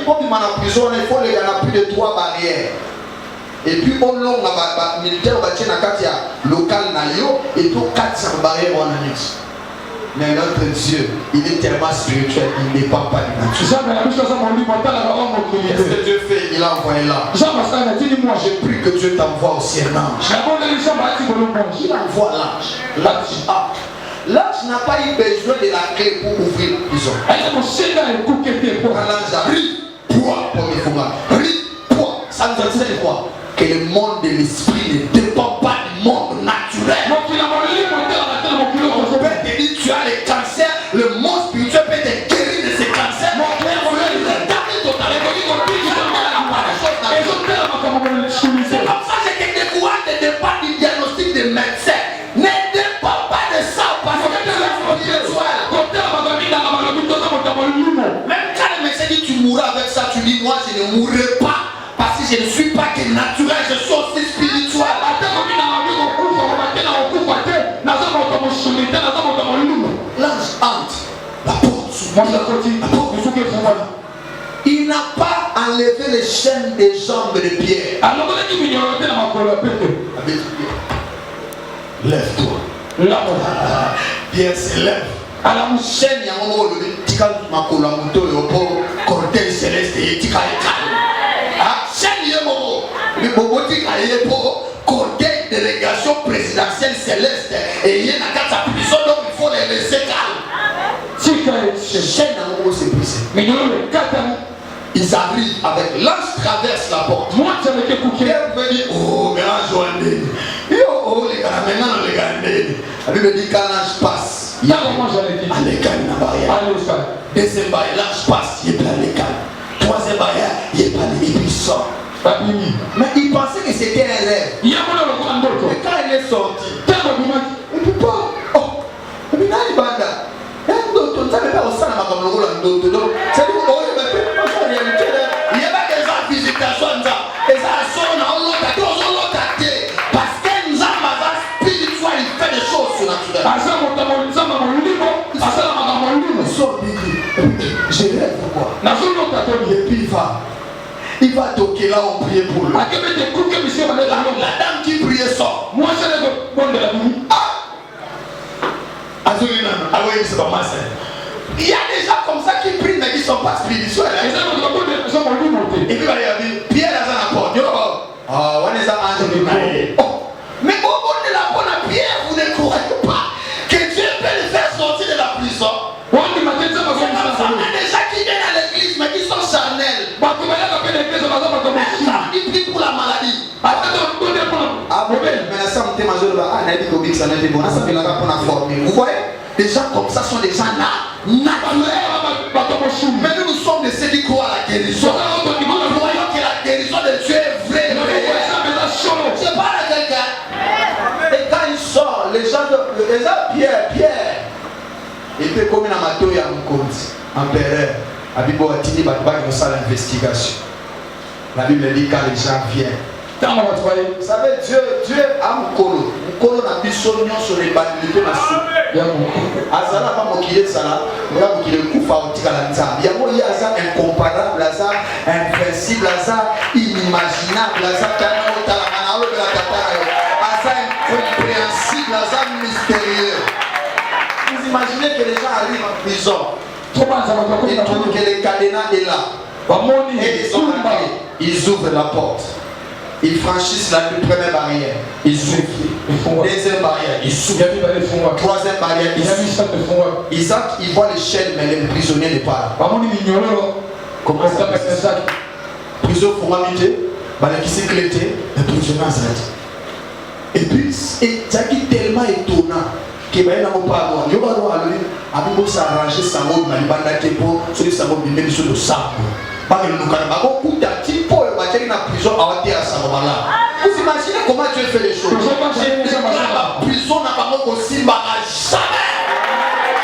pour qu'il en prison, il faut qu'il y en a plus de 3 barrières. Et puis au long la militaire va tirer la carte local nayo et pour 400 barrières on a mis. Mais notre Dieu, il est tellement spirituel, il n'est pas du nature. Qu'est-ce que Dieu fait? Il il a envoyé là. Moi j'ai pris que Dieu t'envoie aussi un ange. Il envoie l'ange. L'ange n'a pas eu besoin de la clé pour ouvrir la prison. Quand l'ange arrive, ça nous enseigne quoi? Que le monde de l'esprit ne dépend pas du monde naturel. On peut te dire tu as le cancer, le monde spirituel peut te guérir de ce cancer. C'est comme ça que je te découvre de dépendre du diagnostic des médecins. Ne dépend pas de ça parce que tu es spirituel. Même quand le médecin dit tu mourras avec ça, tu dis moi je ne mourrai pas parce que je ne suis pas que naturel, je suis aussi spirituel. L'ange entre, la porte s'ouvre. Il n'a pas enlevé les chaînes des jambes de Pierre. Lève-toi. Pierre se lève. À la chaîne, il y a un moment où il y a un cortège céleste et il y a un chaîne, il y a un moment où il y a un cortège délégation présidentielle céleste et il y a une prison, donc il faut les laisser calmes. Chaîne, il y a un moment où c'est brisé. Ils arrivent avec l'ange traverse la porte. Pierre me dit oh mais l'ange oh les gars maintenant les gars. La Bible dit quand l'ange passe il y a les gars dans la barrière. Deuxième barrière l'ange passe il est plein les gars. Troisième barrière il est pas les puis sort. Mais il pensait que c'était un rêve. Et quand il est sorti il ne peut pas. Oh mais il banda. Tu ne savais pas au sein de ma caméra. C'est tout. Il y a pas des gens visitations et ça sonne en l'autre parce que nous avons spirituel, il fait des choses surnaturelles. Je rêve pourquoi. Et puis il va toquer là, on priait pour lui. La dame qui priait sort. Il y a des gens comme ça qui prient mais qui ne sont pas spirituels. Et puis il va dire, Pierre est à la porte. Mais au bout de la porte à Pierre, vous ne croyez pas que Dieu peut le faire sortir de la prison. Il y a des gens qui viennent à l'église mais qui sont charnels. Ils prient pour la maladie. Vous voyez, des gens comme ça sont des gens naturels. Mais nous sommes de ceux qui croient à la guérison. Nous voyons que la guérison de Dieu est vraie. Je parle à quelqu'un. Et quand il sort, les gens Pierre, il peut comme un mato et un compte, empereur. La Bible dit qu'il va faire l'investigation. La Bible dit quand les gens viennent. Vous savez, Dieu a un colo. Un colo n'a plus son nom sur les banlieues. Azala pas moquer ça. On a moqué le coup faoutique à l'anza. Il y a un hasard incomparable, hasard invincible, hasard inimaginable, hasard incompréhensible, hasard mystérieux. Vous imaginez que les gens arrivent en prison et trouvent que le cadenas est là. Et ils ouvrent la porte. Ils franchissent la première barrière. Ils ouvrent. Deuxième barrière. Ils s'ouvrent. Troisième barrière. Ils entrent. Ils voient les chaînes, mais les prisonniers n'est pas là. Comment ça s'appelle ça? Prison formalité. Qui s'est clété. Les prisonniers s'arrêtent. Et puis, c'est tellement étonnant. Que ben n'a pas droit. Yo ba droit lui. Abi s'arranger sa mode malibanda tempo. Celui sa mode même sur le sable. Pas que nous canons pas beaucoup d'actifs pour le bâtir dans la prison à ôter à ce moment-là. Vous imaginez comment Dieu fait les choses? La prison n'a pas aussi jamais.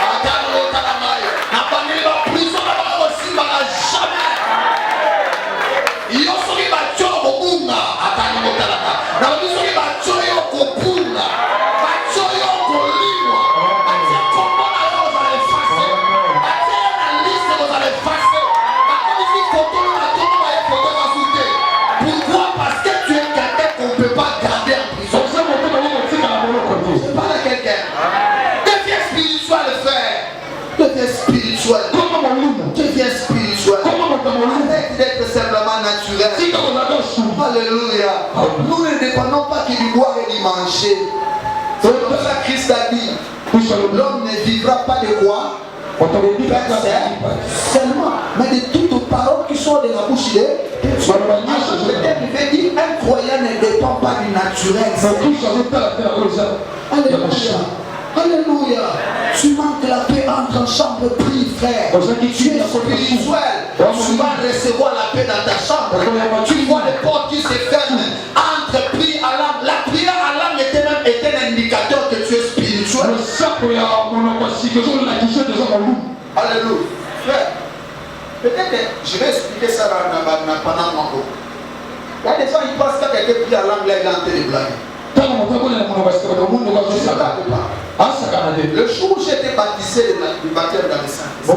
Attends l'autre la maille. N'a pas mis la prison n'a pas aussi jamais. Il y a ce qui va tuer au bunga. Attends l'autre la maille. N'a pas mis ce qui va tuer au bunga. Va tuer au colimo. Attends comment là vous allez effacer. Attends la liste vous allez effacer. Pourquoi? Parce que tu es quelqu'un qu'on ne peut pas garder en prison. Je parle à quelqu'un. dépendons pas que du boire et du manger. C'est comme ça que Christ a dit. L'homme ne vivra pas de quoi? Seulement, mais de toutes paroles qui sont de la bouche de Dieu. Peut-être il veut dire un croyant ne dépend pas du naturel. Alléluia. Alléluia. Tu manques la paix entre en chambre, prie, frère. Tu es spirituel. Tu vas recevoir la paix dans ta chambre. Tu vois les portes qui se ferment entre prie à l'âme. La prière à l'âme est un indicateur que tu es spirituel. Alléluia. Frère, peut-être je vais expliquer ça pendant mon cours. Il y a des gens qui pensent que quelqu'un prie à l'âme, là il est en train de blaguer. Le jour où j'ai été baptisé du baptême dans le Saint-Esprit,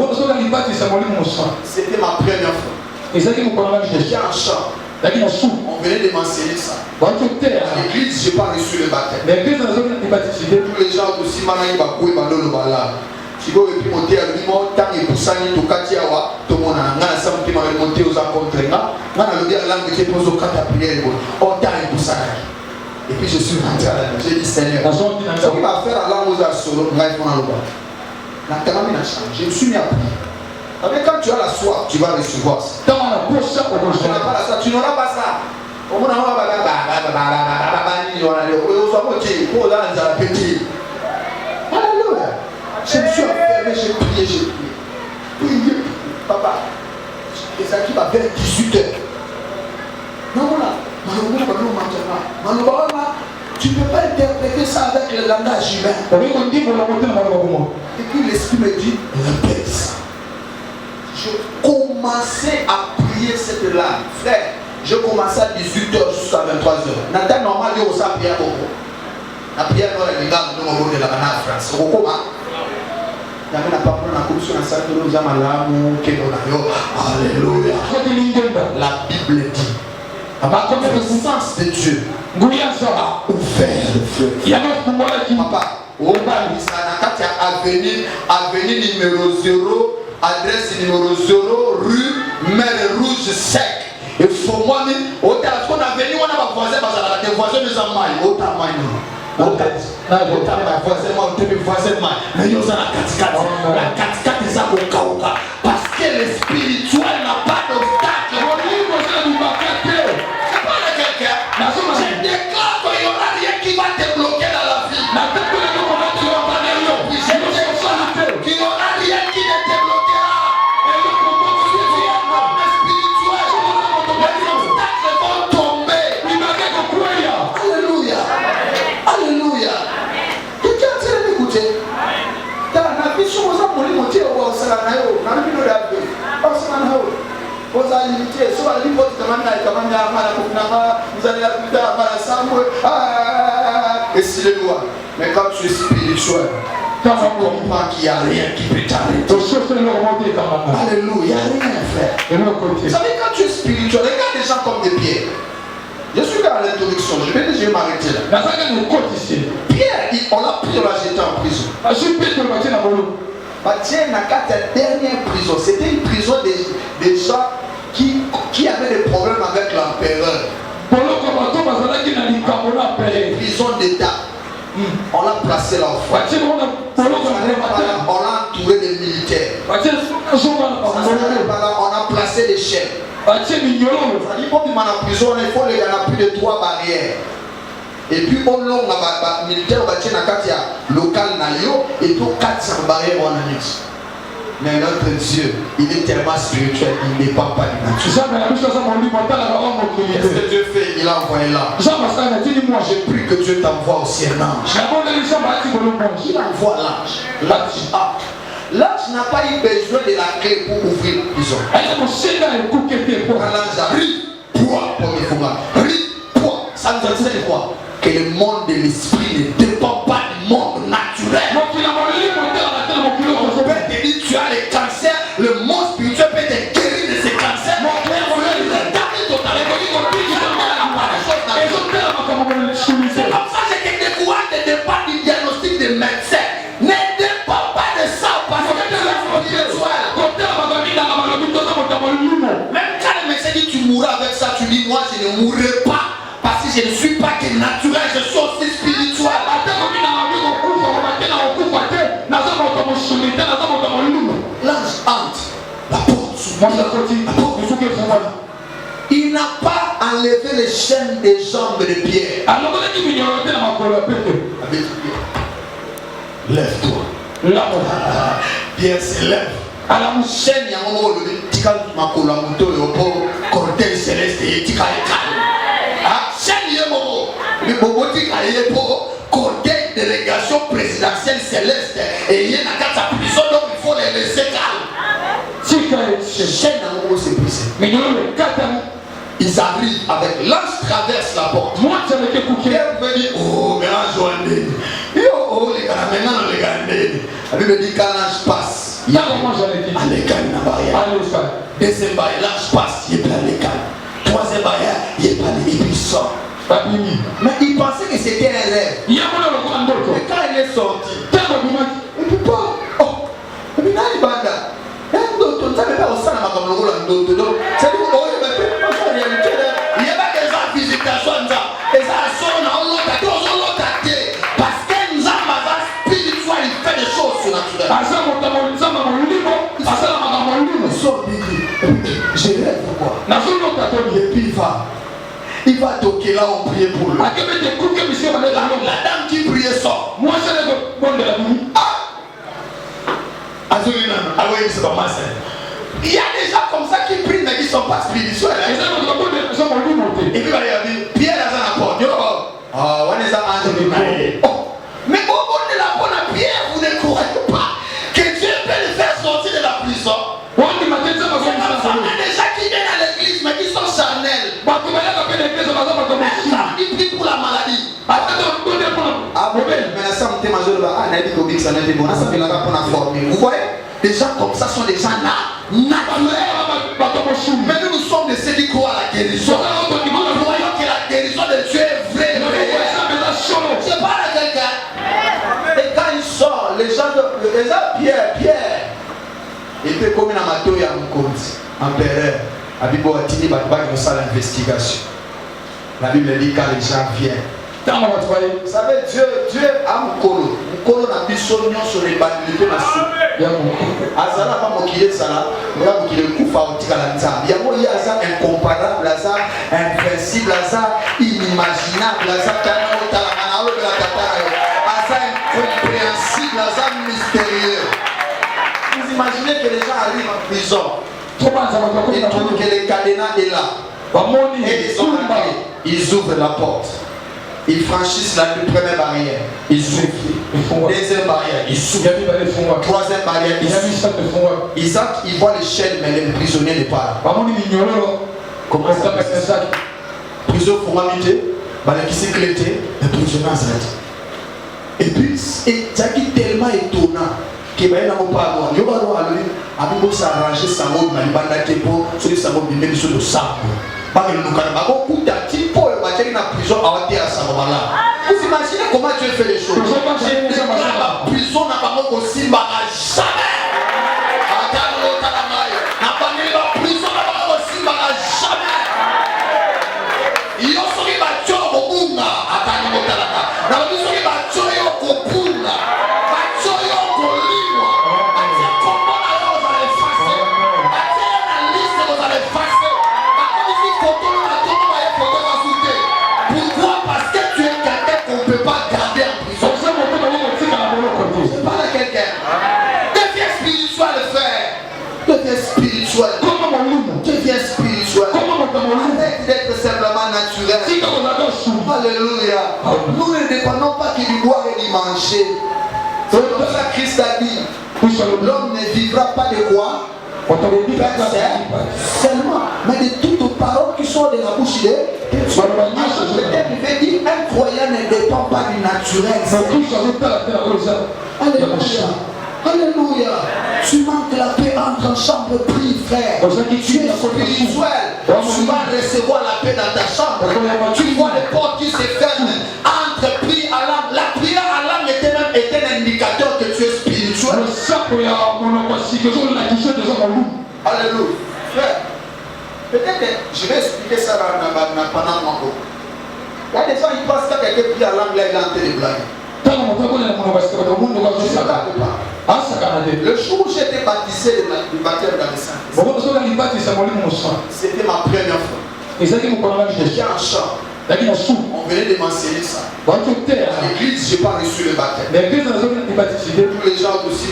c'était ma première fois. J'étais en chant. On venait de m'enseigner ça. À l'église, je n'ai pas reçu le baptême. Tous les gens aussi, si vous voulez monter à l'humour, tant que vous savez tout cas, tout le monde a monté aux encontres. On a le dire langue qui pose au cas de prière. Et puis je suis rentré à la maison. J'ai dit Seigneur, ce qui va faire la langue aux assolos, je me suis mis à prier. Quand tu as la soif, tu vas recevoir ça. Tu n'auras pas ça. Alléluia. Je me suis enfermé, j'ai prié. Prié, papa. Et ça qui va vers 18h. Non, tu ne peux pas interpréter ça avec le langage humain. Et puis l'esprit me dit, répète ça. Je commençais à prier cette langue. Frère, je commençais à 18h jusqu'à 23h. Nathan, normal, il y a aussi prière beaucoup. La prière, nous, les gars, nous, on est là en France. Alléluia. La Bible dit, la connaissance de Dieu a ouvert le feu. Papa, avenue numéro 0, adresse numéro 0, rue Mer Rouge Sec. Il faut moi, on a venu, on a voisin, des voisins nous ont mal. Parce que le spirituel n'a pas d'obstacle. Je déclare qu'il n'y aura rien qui va te bloquer dans la vie. Qu'il n'y aura rien qui ne te bloquera. Si tu es un homme spirituel, les obstacles vont tomber. Alléluia. Alléluia. Quelqu'un est en train d'écouter. Et si les lois, mais quand tu es spirituel, tu comprends qu'il n'y a rien qui peut t'arrêter. Alléluia, il n'y a rien, frère. Vous savez, quand tu es spirituel, regarde les gens comme des pierres. Je suis là à l'introduction, je vais m'arrêter là. Pierre, on l'a pris, on l'a jeté en prison. Dieu n'a qu'à ta dernière prison. C'était une prison des gens qui avaient des problèmes avec l'empereur. Prison d'État. On l'a placé là au fond. On l'a entouré des militaires. On a placé des chefs. On a dit pour qu'il en prison, il faut les gars plus de 3 barrières. Et puis on l'a militaire local et puis 400 barrières en annexe. Mais notre Dieu, il est tellement spirituel, il n'est pas du naturel. Qu'est-ce que Dieu fait? Il a envoyé l'ange. J'ai pris que Dieu t'envoie aussi un ange. Il envoie l'ange. L'ange n'a pas eu besoin de la clé pour ouvrir la prison. Quand l'ange arrive, ça nous enseigne quoi? Que le monde de l'esprit ne dépend pas du monde naturel. On peut te dire tu as le cancer, le monde spirituel peut te guérir de ce cancer. C'est comme ça que je te décourage de dépendre du diagnostic des médecins. Ne dépend pas de ça parce que tu es spirituel. Même quand le médecin dit tu mourras avec ça, tu dis moi je ne mourrai pas parce que je ne suis pas guéri. naturel, je suis aussi spirituel. L'ange entre, la porte s'ouvre. Il n'a pas enlevé les chaînes des jambes de Pierre. Lève-toi. Pierre se lève. À la chaîne, il y a un moment où il y a un cortège céleste et il y a un chaîne, il y a un moment où il y a un cortège délégation présidentielle céleste et il y a une prison, donc il faut les laisser calmes. Chaîne, il y a un moment où c'est brisé. Ils arrivent avec l'ange traverse la porte. Pierre veut dire, oh, mais l'ange joindé. Oh, les gars, maintenant les gars, la Bible dit quand l'ange passe, il y a un légal dans la barrière. Deuxième barrière, l'ange passe, il est plein légal. Troisième barrière, il est plein et puis il sort. Mais il pensait que c'était un rêve. Mais quand il est sorti, il ne peut pas. Oh, mais là, il va là. Ça ne peut pas au sein de ma caméra. C'est du coup, il y a pas des gens visitations, et ça sonne en l'autre, parce que nous avons un spirituel, il fait des choses surnaturelles. Je rêve quoi? Et puis il va toquer là, on prie pour lui. La dame qui priait sort. Il y a des gens comme ça qui prient mais qui ne sont pas spirituels. Et puis il va dire, Pierre est à la porte. Mais au bout de la porte à Pierre, vous ne croyez pas que Dieu peut le faire sortir de la prison. Il y a des gens qui viennent à l'église mais qui sont charnels. Ils prient pour la maladie. Vous voyez, des gens comme ça sont des gens naturels. Mais nous sommes de ceux qui croient à la guérison. Nous croyons que la guérison de Dieu est vraie. Je parle à quelqu'un. Et quand il sort, les gens, Pierre, il peut comme un amateur et un compte, empereur. La Bible dit qu'il ça l'investigation. La Bible dit quand les gens viennent. Vous savez, Dieu a un colo. Un colo n'a plus son nom sur les banlieues. Azala pas moquer ça là. Regarde qui le coup faoutique à la table. Il y a ça incomparable, ça invincible, ça inimaginable, ça incompréhensible, ça mystérieux. Vous imaginez que les gens arrivent en prison. Ils trouvent que les cadenas est là. Et ils ouvrent la porte. Ils franchissent la première barrière. Ils ouvrent. Deuxième barrière. Ils s'ouvrent. Troisième barrière. Ils entrent. Ils voient les chaînes, mais les prisonniers n'est pas là. Comment ça se passe? Prison formalité. Qui s'est clété. Les prisonniers s'arrêtent. Et puis, ça qui est tellement étonnant. Que ben n'a pas avoir. Yo va avoir lui. Abi bo s'arranger sa mode malibanda tepo. Sur les sabots bien sur le sable. Pas que nous calme. Beaucoup d'actifs pour le bâtir dans prison à ôter à sa là. Vous imaginez comment Dieu fait les choses? La prison n'a pas mon aussi jamais. Attends l'autre à la maille. N'a pas mis la prison n'a pas aussi jamais. Yo sori ba tchoro ko bunga. Attends l'autre à la maille. N'a pas sori ba tchoro ko bunga. Ba tchoro ko lingua. Attends comment là vous allez effacer. Attends la liste vous allez effacer. Pourquoi? Parce que tu es quelqu'un qu'on ne peut pas garder en prison. Je parle à quelqu'un. Deviens spirituel, frère. Deviens spirituel. Deviens spirituel. Arrête d'être simplement naturel. Alléluia. Nous ne dépendons pas qu'il du boire et du manger. C'est pour ça que Christ a dit, l'homme ne vivra pas de quoi? Seulement, mais de toutes paroles qui sont de la bouche de Dieu. Un croyant ne dépend pas du naturel. Alléluia. Alléluia. Tu manques la paix entre en chambre, prie, frère. Tu es spirituel. Tu vas recevoir la paix dans ta chambre. Tu vois les portes qui se ferment. Entre prie à l'âme. La prière à l'âme est un indicateur que tu es spirituel. Alléluia. Frère, peut-être que je vais expliquer ça pendant mon cours. Il y a des gens qui pensent que quelqu'un prie en langue là, il est en train de blaguer. Le jour où j'ai été baptisé du baptême dans le Saint-Esprit, c'était ma première fois. J'étais en chant. On venait de m'enseigner ça. À l'église, je n'ai pas reçu le baptême. Tous les gens aussi,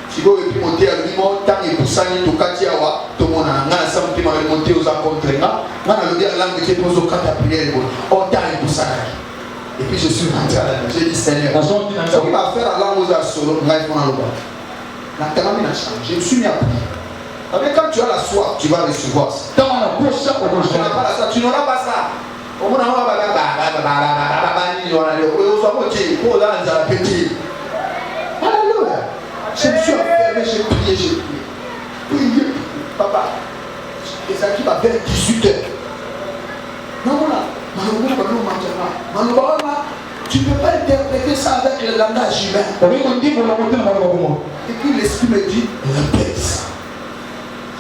si vous avez monté à l'humour, tant que vous savez tout cas, tout le monde a monté aux rencontres. On a le langue qui est posée au cas de prière. Et puis je suis rentré à la maison. J'ai dit Seigneur, ce qui va faire à langue aux assolos, je me suis mis à prier. Quand tu as la soif, tu vas recevoir ça. Tu n'as pas ça, tu n'auras pas ça. Alléluia. Je me suis enfermé, j'ai prié. Prié, papa. Et ça qui va vers 18h. Non, tu ne peux pas interpréter ça avec le langage humain. Et puis l'esprit me dit, répète ça.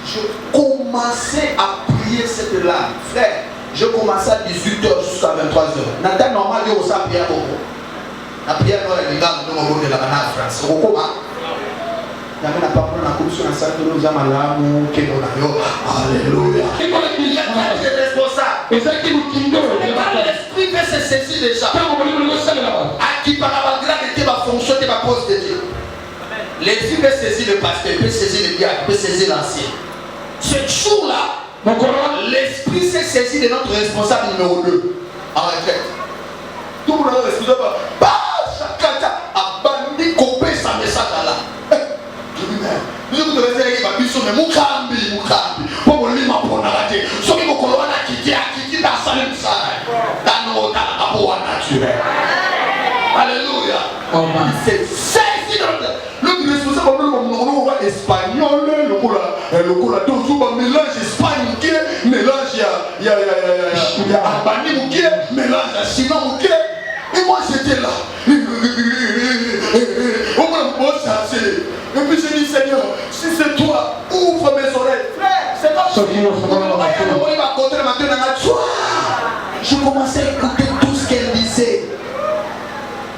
Je commençais à prier cette langue. Frère, je commençais à 18h jusqu'à 23h. Nathan normal, il y a aussi prière beaucoup. La prière, nous, les gars, nous, on est là en France. Alléluia. Il y a des responsables. Quand l'esprit fait se saisir déjà, à qui par la grâce de ma fonction, de ma poste de Dieu. L'esprit peut saisir le pasteur, peut saisir le diacre, peut saisir l'ancien. Ce jour-là, l'esprit s'est saisi de notre responsable numéro 2 en retraite. Tout le monde est responsable. Chacun a bandit, coupé sa message là. Nous avons des éléments mais Mukambi. Pour lui, ma bonne raté. Ce qui qui a salé ça. Dans nos naturel. Alléluia. C'est saisi le responsable de espagnol, le cola, tout mélange espagnol, mélange albanie, mélange chinois. Et moi j'étais là. Et puis j'ai dit Seigneur, si c'est toi, ouvre mes oreilles. Frère, c'est pas ça. Je commençais à écouter tout ce qu'elle disait.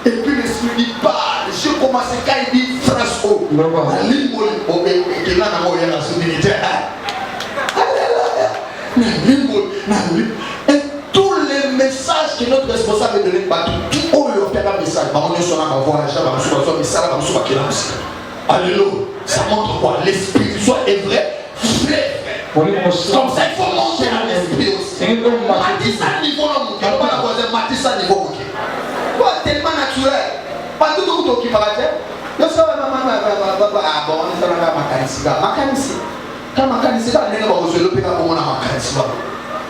Et puis l'esprit dit parle. Je commençais quand il dit phrase haut. Et tous les messages que notre responsable donné, tout le message. Alléluia. Ça montre quoi? L'esprit soit est vrai. Comme ça, il faut monter à l'esprit aussi. Matisse à niveau, on va la voir, Matisse à niveau. Tellement naturel. Pas tout le monde qui va dire. Ah bon, on est dans la macanisme. Quand macanisme, on est dans le macanisme.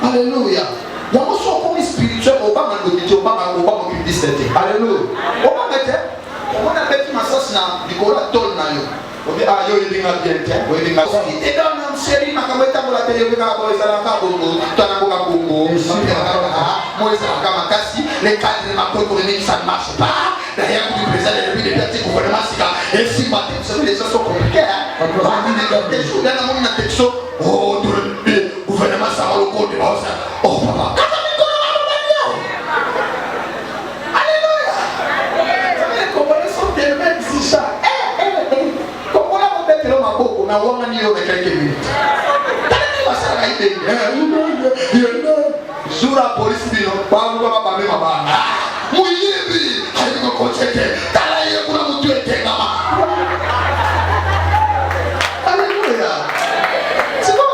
Alléluia. Il y a aussi un comme spirituel, on va m'occuper de cette. Alléluia. On va mettre. On va mettre ma sauce là, du coup, la tonne là. On dit, ah, yo, il est bien, tiens. Il est dans une série, ma caméra pour la télé, on va voir ça là, Bongo, Tanaboga Bongo, moi, ça va casser, les cadres de ma économique, ça ne marche pas. D'ailleurs, vous présentez depuis les petits gouvernements, et si matin, vous savez, les choses sont compliquées. On dit des jours, dans la texto, oh, le gouvernement, ça va le compte, oh, papa. On a quelques minutes. Jour la police dit non, pas ma maman. Mouillé, avec le côté, t'as pour la mouture et alléluia. C'est bon,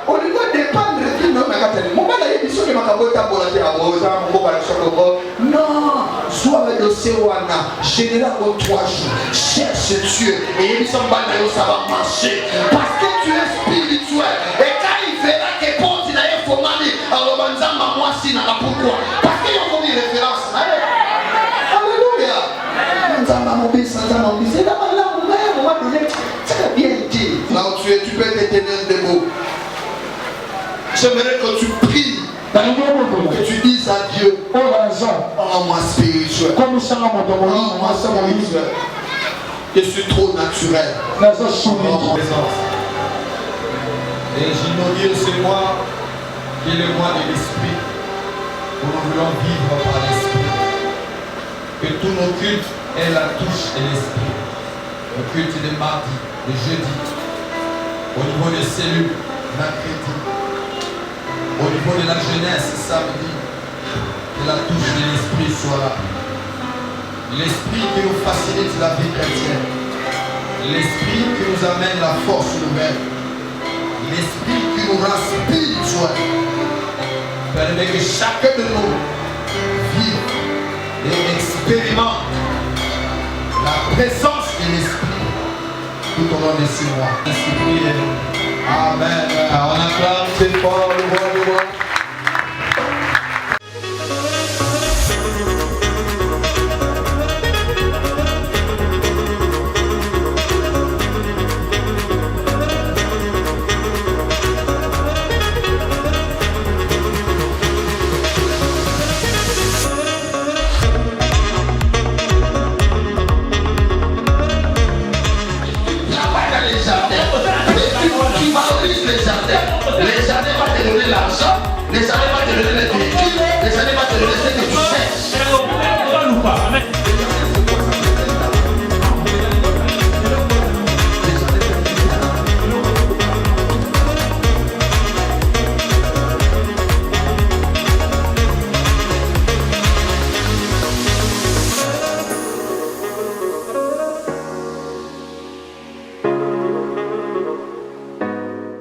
on doit dépendre de nous. Mon père a dit que non, sois le dossier général au 3 jours. Cherche Dieu et il ça va marcher. Parce que tu es spirituel. Et quand il verra que bon, il a un formali, alors moi, si, pourquoi? Parce qu'il y a une référence. Alléluia. C'est bien dit. Là où tu es, tu peux te tenir debout. J'aimerais que tu pries. Que tu dises à Dieu, oh moi spirituel, oh moi spirituel, je suis trop naturel. Et j'ai dit, c'est moi qui est le moi de l'esprit. où nous voulons vivre par l'Esprit. Que tous nos cultes aient la touche de l'Esprit. Le culte de mardi, de jeudi, au niveau des cellules, mercredi, au niveau de la jeunesse, samedi, que la touche de l'Esprit soit là. L'Esprit qui nous facilite la vie chrétienne. L'Esprit qui nous amène la force nouvelle. L'Esprit qui nous rend spirituel. Permet que chacun de nous vive et expérimente la présence de l'Esprit tout au long de 6 mois. Amen. On acclame très fort le roi. Les jardins vont te donner l'argent, les jardins vont te donner les